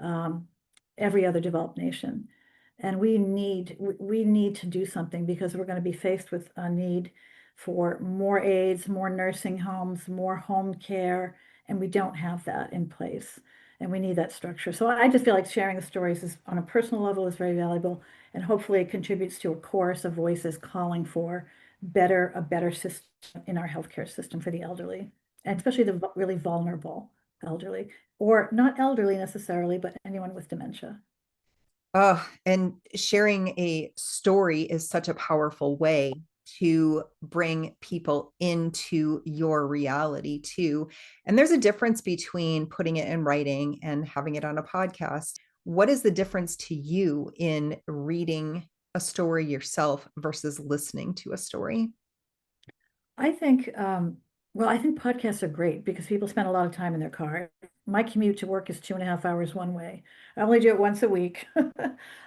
um, every other developed nation. And we need to do something because we're going to be faced with a need for more aides, more nursing homes, more home care, and we don't have that in place. And we need that structure. So I just feel like sharing the stories is, on a personal level, is very valuable, and hopefully it contributes to a chorus of voices calling for a better system in our healthcare system for the elderly, and especially the really vulnerable elderly, or not elderly necessarily, but anyone with dementia. Oh, and sharing a story is such a powerful way to bring people into your reality too. And there's a difference between putting it in writing and having it on a podcast. What is the difference to you in reading a story yourself versus listening to a story? I think, I think podcasts are great because people spend a lot of time in their car. My commute to work is 2.5 hours one way. I only do it once a week.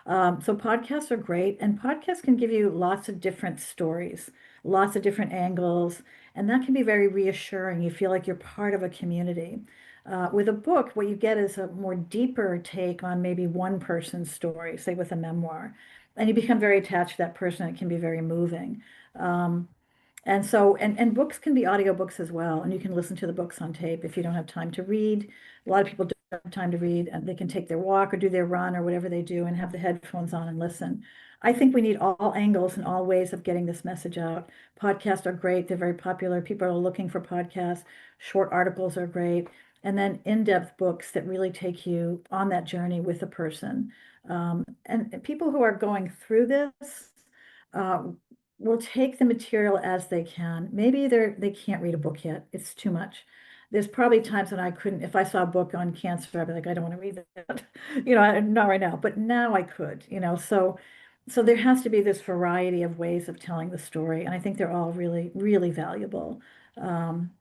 So podcasts are great, and podcasts can give you lots of different stories, lots of different angles, and that can be very reassuring. You feel like you're part of a community. With a book, what you get is a more deeper take on maybe one person's story, say with a memoir, and you become very attached to that person. It can be very moving. Um, and books can be audiobooks as well, and you can listen to the books on tape if you don't have time to read. A lot of people don't have time to read, and they can take their walk or do their run or whatever they do and have the headphones on and listen. I think we need all angles and all ways of getting this message out. Podcasts are great. They're very popular. People are looking for podcasts. Short articles are great. And then in-depth books that really take you on that journey with a person. And people who are going through this, uh, will take the material as they can. Maybe they can't read a book yet. It's too much. There's probably times when I couldn't, if I saw a book on cancer, I'd be like, I don't want to read that, not right now, but now I could, so there has to be this variety of ways of telling the story. And I think they're all really, really valuable. Um,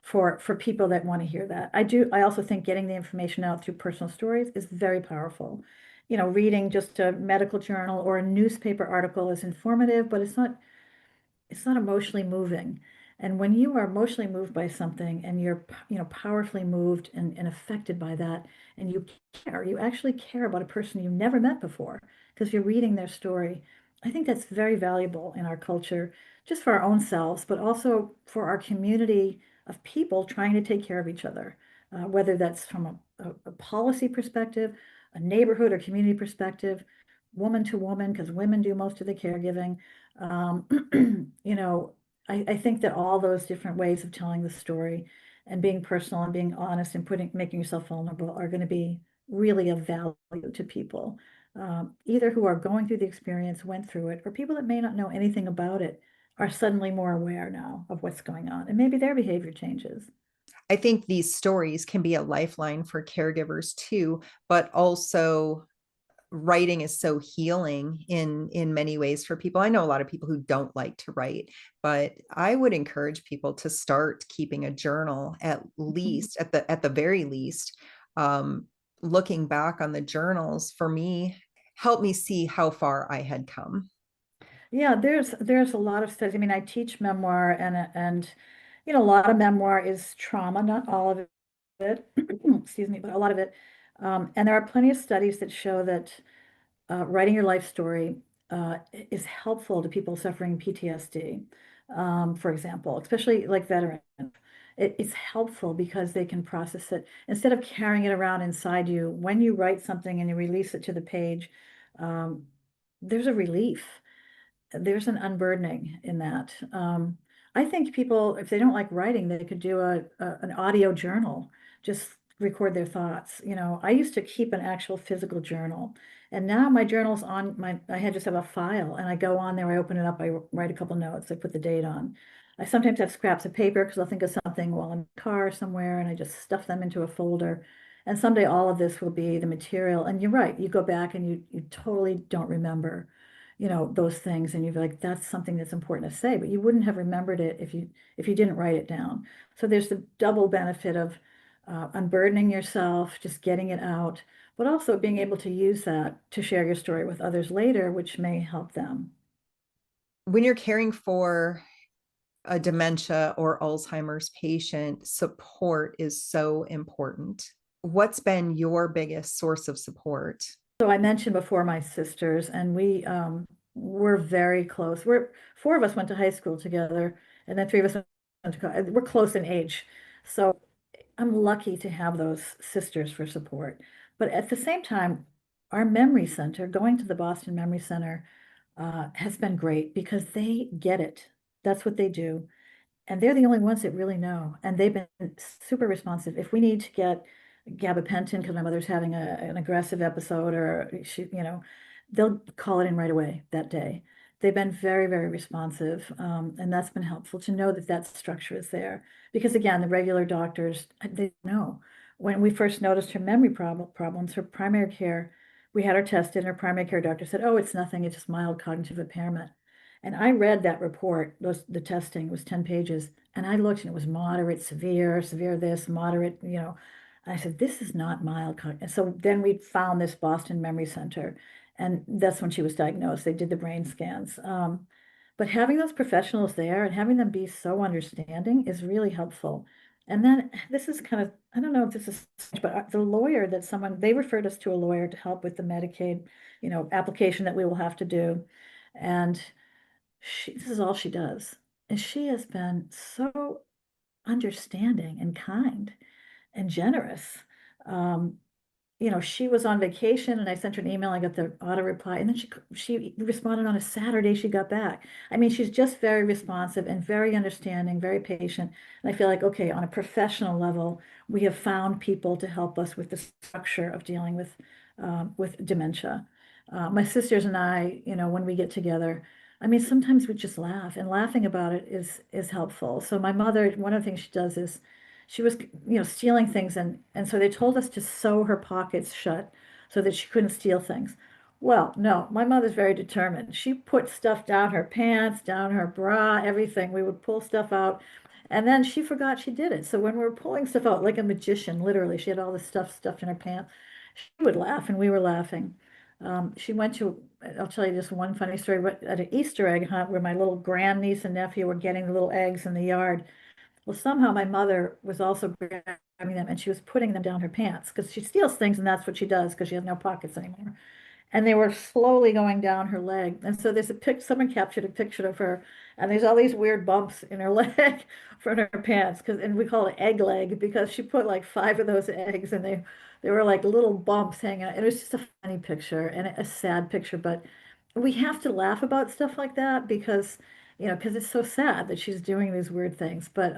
for people that want to hear that. I also think getting the information out through personal stories is very powerful. Reading just a medical journal or a newspaper article is informative, but it's not emotionally moving. And when you are emotionally moved by something and you're, powerfully moved and affected by that, and you actually care about a person you never met before because you're reading their story. I think that's very valuable in our culture, just for our own selves, but also for our community of people trying to take care of each other, whether that's from a policy perspective, a neighborhood or community perspective, woman to woman, because women do most of the caregiving. Um, you know, I think that all those different ways of telling the story and being personal and being honest and making yourself vulnerable are going to be really of value to people, either who are going through the experience, went through it, or people that may not know anything about it are suddenly more aware now of what's going on, and maybe their behavior changes. I think these stories can be a lifeline for caregivers too, but also writing is so healing in many ways for people. I know a lot of people who don't like to write, but I would encourage people to start keeping a journal, at Mhm. least at the very least. um, Looking back on the journals for me helped me see how far I had come. Yeah, there's a lot of studies. I mean, I teach memoir, and a lot of memoir is trauma, not all of it, excuse me, but a lot of it. And there are plenty of studies that show that writing your life story is helpful to people suffering PTSD, for example, especially like veterans. It's helpful because they can process it instead of carrying it around inside you. When you write something and you release it to the page, um, there's a relief, there's an unburdening in that. I think people, if they don't like writing, they could do an audio journal, just record their thoughts. I used to keep an actual physical journal, and now my journal's I just have a file, and I go on there, I open it up, I write a couple notes, I put the date on. I sometimes have scraps of paper because I'll think of something while I'm in the car somewhere, and I just stuff them into a folder. And someday all of this will be the material. And you're right, you go back and you totally don't remember those things, and you're like, that's something that's important to say, but you wouldn't have remembered it if you didn't write it down. So there's the double benefit of unburdening yourself, just getting it out, but also being able to use that to share your story with others later, which may help them. When you're caring for a dementia or Alzheimer's patient, support is so important. What's been your biggest source of support? So I mentioned before my sisters, and we're very close. Four of us went to high school together, and then three of us went to college. We're close in age. So I'm lucky to have those sisters for support. But at the same time, our memory center, going to the Boston Memory Center, has been great because they get it. That's what they do. And they're the only ones that really know. And they've been super responsive. If we need to get gabapentin because my mother's having an aggressive episode, or they'll call it in right away that day. They've been very, very responsive. And that's been helpful to know that that structure is there. Because again, the regular doctors, they know. When we first noticed her memory problems, her primary care, we had her tested, and her primary care doctor said, oh, it's nothing, it's just mild cognitive impairment. And I read that report, the testing was 10 pages, and I looked and it was moderate, severe, severe this, moderate, And I said, this is not mild. And so then we found this Boston Memory Center, and that's when she was diagnosed. They did the brain scans. But having those professionals there and having them be so understanding is really helpful. And then this is kind of, I don't know if this is, but the lawyer they referred us to a lawyer to help with the Medicaid, application that we will have to do. And this is all she does. And she has been so understanding and kind and generous. Um, she was on vacation, and I sent her an email. I got the auto reply, and then she responded on a Saturday she got back. I mean, she's just very responsive and very understanding, very patient. And I feel like, okay, on a professional level, we have found people to help us with the structure of dealing with dementia. My sisters and I, when we get together, I mean, sometimes we just laugh, and laughing about it is helpful. So my mother, one of the things she does is she was, stealing things, and so they told us to sew her pockets shut so that she couldn't steal things. Well, no, my mother's very determined. She put stuff down her pants, down her bra, everything. We would pull stuff out, and then she forgot she did it. So when we were pulling stuff out, like a magician, literally, she had all this stuff stuffed in her pants. She would laugh, and we were laughing. She went to, I'll tell you just one funny story, but at an Easter egg hunt where my little grandniece and nephew were getting the little eggs in the yard. Well, somehow my mother was also grabbing them and she was putting them down her pants because she steals things and that's what she does because she has no pockets anymore. And they were slowly going down her leg. And so there's a someone captured a picture of her, and there's all these weird bumps in her leg from her pants, and we call it egg leg because she put like five of those eggs, and they were like little bumps hanging out. It was just a funny picture and a sad picture, but we have to laugh about stuff like that because it's so sad that she's doing these weird things. But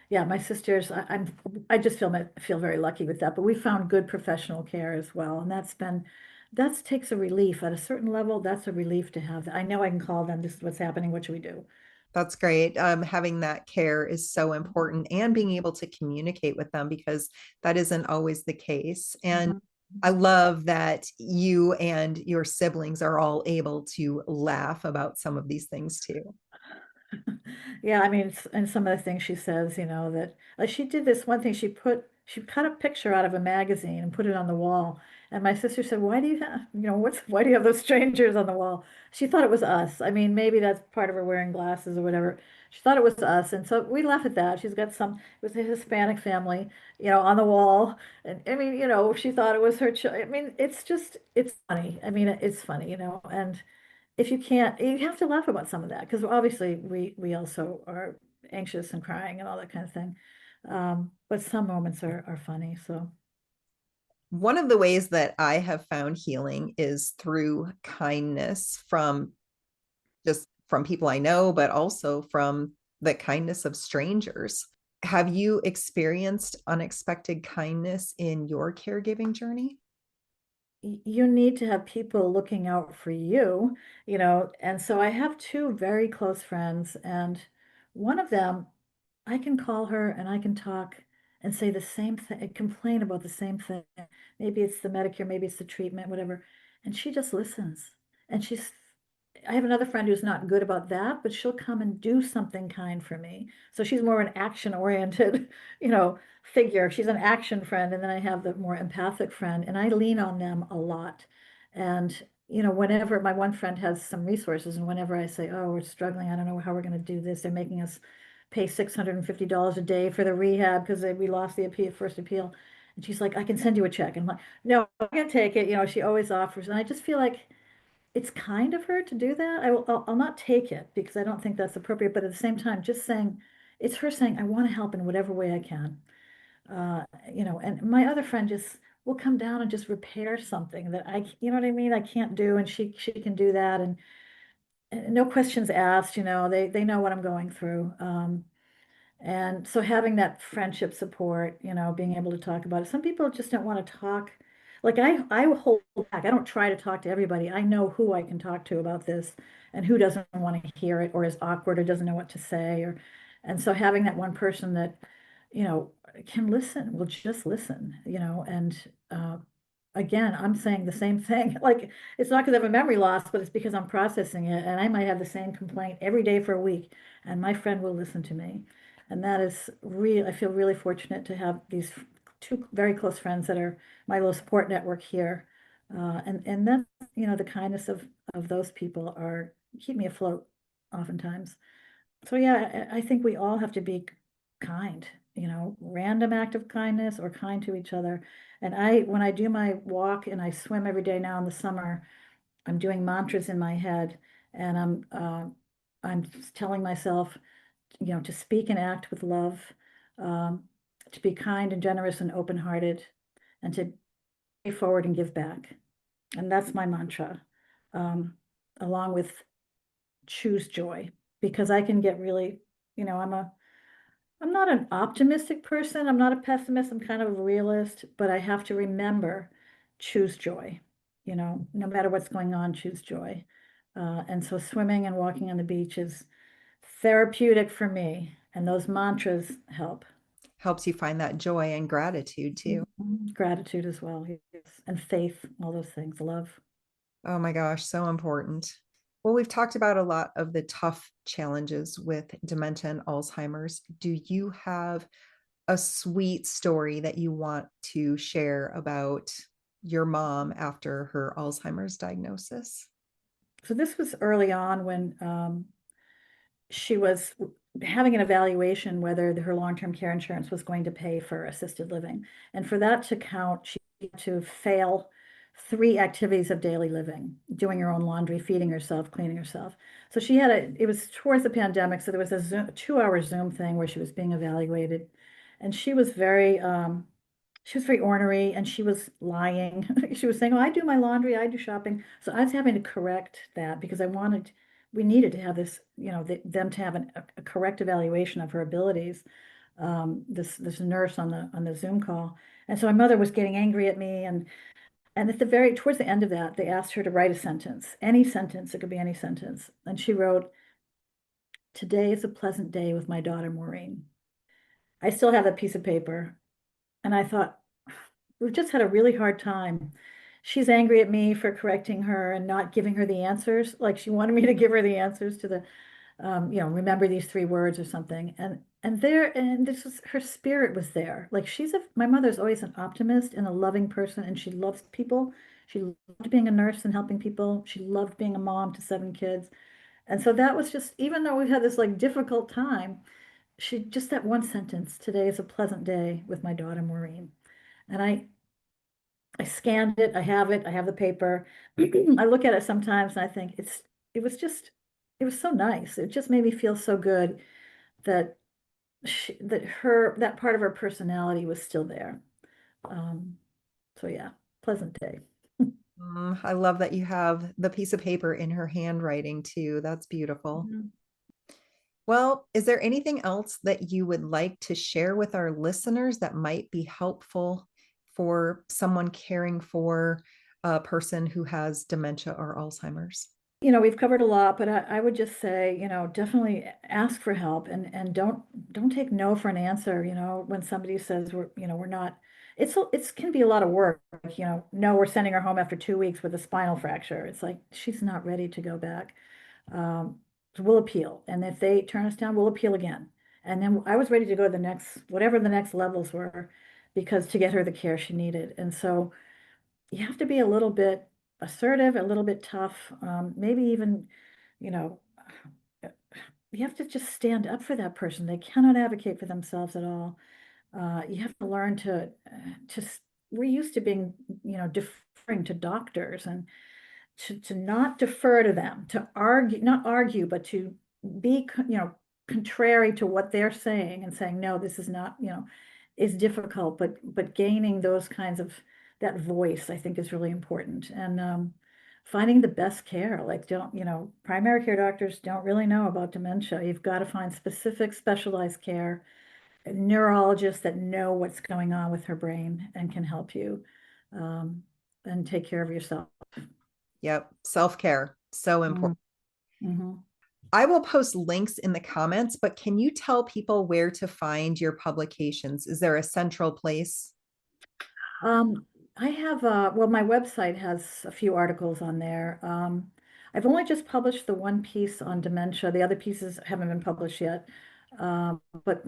yeah, my sisters, I just feel very lucky with that. But we found good professional care as well, and that takes a relief at a certain level. That's a relief to have. I know I can call them. This is what's happening. What should we do? That's great. Having that care is so important and being able to communicate with them because that isn't always the case. And Mhm. I love that you and your siblings are all able to laugh about some of these things too. Yeah, I mean, and some of the things she says, that like she did this one thing. She cut a picture out of a magazine and put it on the wall. And my sister said, "Why do you have, why do you have those strangers on the wall?" She thought it was us. I mean, maybe that's part of her wearing glasses or whatever. She thought it was us, and so we laugh at that. She's got some. It was a Hispanic family, on the wall, and I mean, she thought it was her. I mean, it's funny. I mean, it's funny, and if you can't, you have to laugh about some of that because obviously we also are anxious and crying and all that kind of thing. But some moments are funny. So One of the ways that I have found healing is through kindness from just from people I know, but also from the kindness of strangers. Have you experienced unexpected kindness in your caregiving journey? you need to have people looking out for you, and so I have two very close friends, and one of them, I can call her and I can talk and say the same thing, complain about the same thing. Maybe it's the Medicare, maybe it's the treatment, whatever. And she just listens. And I have another friend who's not good about that, but she'll come and do something kind for me. So she's more an action oriented, figure. She's an action friend. And then I have the more empathic friend, and I lean on them a lot. And, whenever my one friend has some resources, and whenever I say, oh, we're struggling, I don't know how we're going to do this, they're making us pay $650 a day for the rehab because we lost the first appeal. And she's like, I can send you a check. And I'm like, no, I'm going to take it. She always offers. And I just feel like it's kind of her to do that. I'll not take it because I don't think that's appropriate. But at the same time, just saying, it's her saying, I want to help in whatever way I can. And my other friend just will come down and just repair something that you know what I mean? I can't do. And she can do that. And no questions asked, they know what I'm going through. And so having that friendship support, being able to talk about it. Some people just don't want to talk. Like I hold back. I don't try to talk to everybody. I know who I can talk to about this and who doesn't want to hear it or is awkward or doesn't know what to say and so having that one person that, you know, can listen, will just listen, and again, I'm saying the same thing. Like, it's not because I have a memory loss, but it's because I'm processing it. And I might have the same complaint every day for a week, and my friend will listen to me. And that is real. I feel really fortunate to have these two very close friends that are my little support network here. And then, the kindness of those people keep me afloat oftentimes. So yeah, I think we all have to be kind, random act of kindness or kind to each other. And when I do my walk and I swim every day now in the summer, I'm doing mantras in my head, and I'm telling myself, to speak and act with love, um, to be kind and generous and open-hearted, and to pay forward and give back. And that's my mantra, um, along with choose joy, because I can get really, I'm not an optimistic person. I'm not a pessimist. I'm kind of a realist, but I have to remember, choose joy. No matter what's going on, choose joy. And so swimming and walking on the beach is therapeutic for me. And those mantras help. Helps you find that joy and gratitude too. Gratitude as well, yes. And faith, all those things, love. Oh my gosh, so important. Well, we've talked about a lot of the tough challenges with dementia and Alzheimer's. Do you have a sweet story that you want to share about your mom after her Alzheimer's diagnosis? So this was early on when she was having an evaluation whether her long-term care insurance was going to pay for assisted living. And for that to count, she had to fail 3 activities of daily living, doing her own laundry, feeding herself, cleaning herself. So it was towards the pandemic, so there was a 2-hour Zoom thing where she was being evaluated. And she was very ornery and she was lying. She was saying, "Oh, I do my laundry, I do shopping." So I was having to correct that because we needed to have this, them to have a correct evaluation of her abilities. This nurse on the Zoom call, and so my mother was getting angry at me, and towards the end of that, they asked her to write a sentence, any sentence, it could be any sentence, and she wrote, "Today is a pleasant day with my daughter Maureen." I still have that piece of paper, and I thought, we've just had a really hard time. She's angry at me for correcting her and not giving her the answers. Like she wanted me to give her the answers to remember these 3 words or something. And this was her spirit was there. Like my mother's always an optimist and a loving person, and she loves people. She loved being a nurse and helping people. She loved being a mom to 7 kids. And so that was just, even though we've had this like difficult time, she just that one sentence, "Today is a pleasant day with my daughter Maureen." And I scanned it, I have the paper. I look at it sometimes and I think it was just, it was so nice. It just made me feel so good that that part of her personality was still there. Um, so yeah, pleasant day. I love that you have the piece of paper in her handwriting too. That's beautiful. Mhm. Well, is there anything else that you would like to share with our listeners that might be helpful for someone caring for a person who has dementia or Alzheimer's? We've covered a lot, but I would just say, definitely ask for help and don't take no for an answer. When somebody says we're not, it's can be a lot of work. Like, no, we're sending her home after 2 weeks with a spinal fracture. It's like she's not ready to go back. So we'll appeal, and if they turn us down, we'll appeal again. And then I was ready to go to the next, whatever the next levels were, because to get her the care she needed. And so you have to be a little bit assertive, a little bit tough, maybe even, you know, you have to just stand up for that person. They cannot advocate for themselves at all. You have to learn we're used to being, deferring to doctors and to not defer to them, to argue, not argue, but to be, contrary to what they're saying and saying, no, this is not, is difficult, but gaining those kinds of, that voice, I think is really important. And finding the best care, like primary care doctors don't really know about dementia. You've got to find specific specialized care, neurologists that know what's going on with her brain and can help you, um, and take care of yourself. Yep, self-care, so important. Mhm. I will post links in the comments, but can you tell people where to find your publications? Is there a central place? Um, I have, well, my website has a few articles on there. I've only just published the one piece on dementia. The other pieces haven't been published yet. But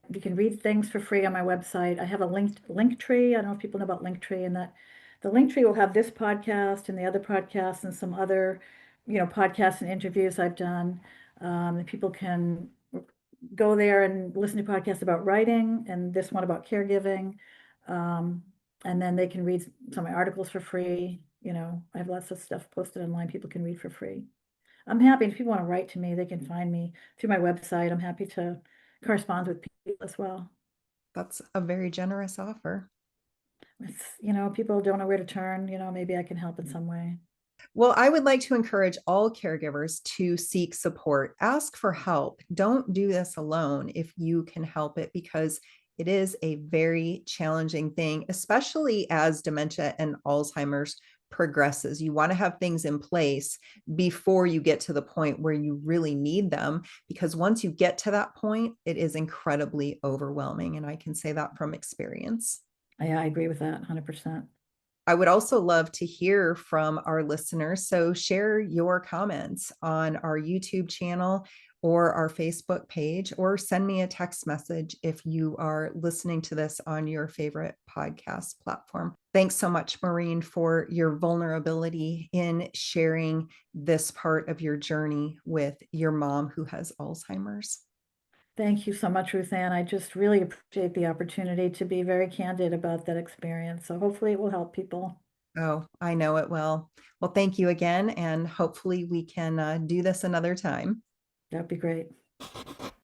you can read things for free on my website. I have a link tree. I don't know if people know about link tree, and that the link tree will have this podcast and the other podcasts and some other, podcasts and interviews I've done. And people can go there and listen to podcasts about writing and this one about caregiving. Um, and then they can read some of my articles for free. I have lots of stuff posted online people can read for free. I'm happy if people want to write to me, they can find me through my website. I'm happy to correspond with people as well. That's a very generous offer. People don't know where to turn, maybe I can help in some way. Well, I would like to encourage all caregivers to seek support. Ask for help. Don't do this alone if you can help it, because it is a very challenging thing, especially as dementia and Alzheimer's progresses. You want to have things in place before you get to the point where you really need them, because once you get to that point, it is incredibly overwhelming. And I can say that from experience. Yeah, I agree with that 100%. I would also love to hear from our listeners. So share your comments on our YouTube channel or our Facebook page, or send me a text message if you are listening to this on your favorite podcast platform. Thanks so much, Maureen, for your vulnerability in sharing this part of your journey with your mom who has Alzheimer's. Thank you so much, Ruth Ann. I just really appreciate the opportunity to be very candid about that experience. So hopefully it will help people. Oh, I know it will. Well, thank you again, and hopefully we can do this another time. That'd be great.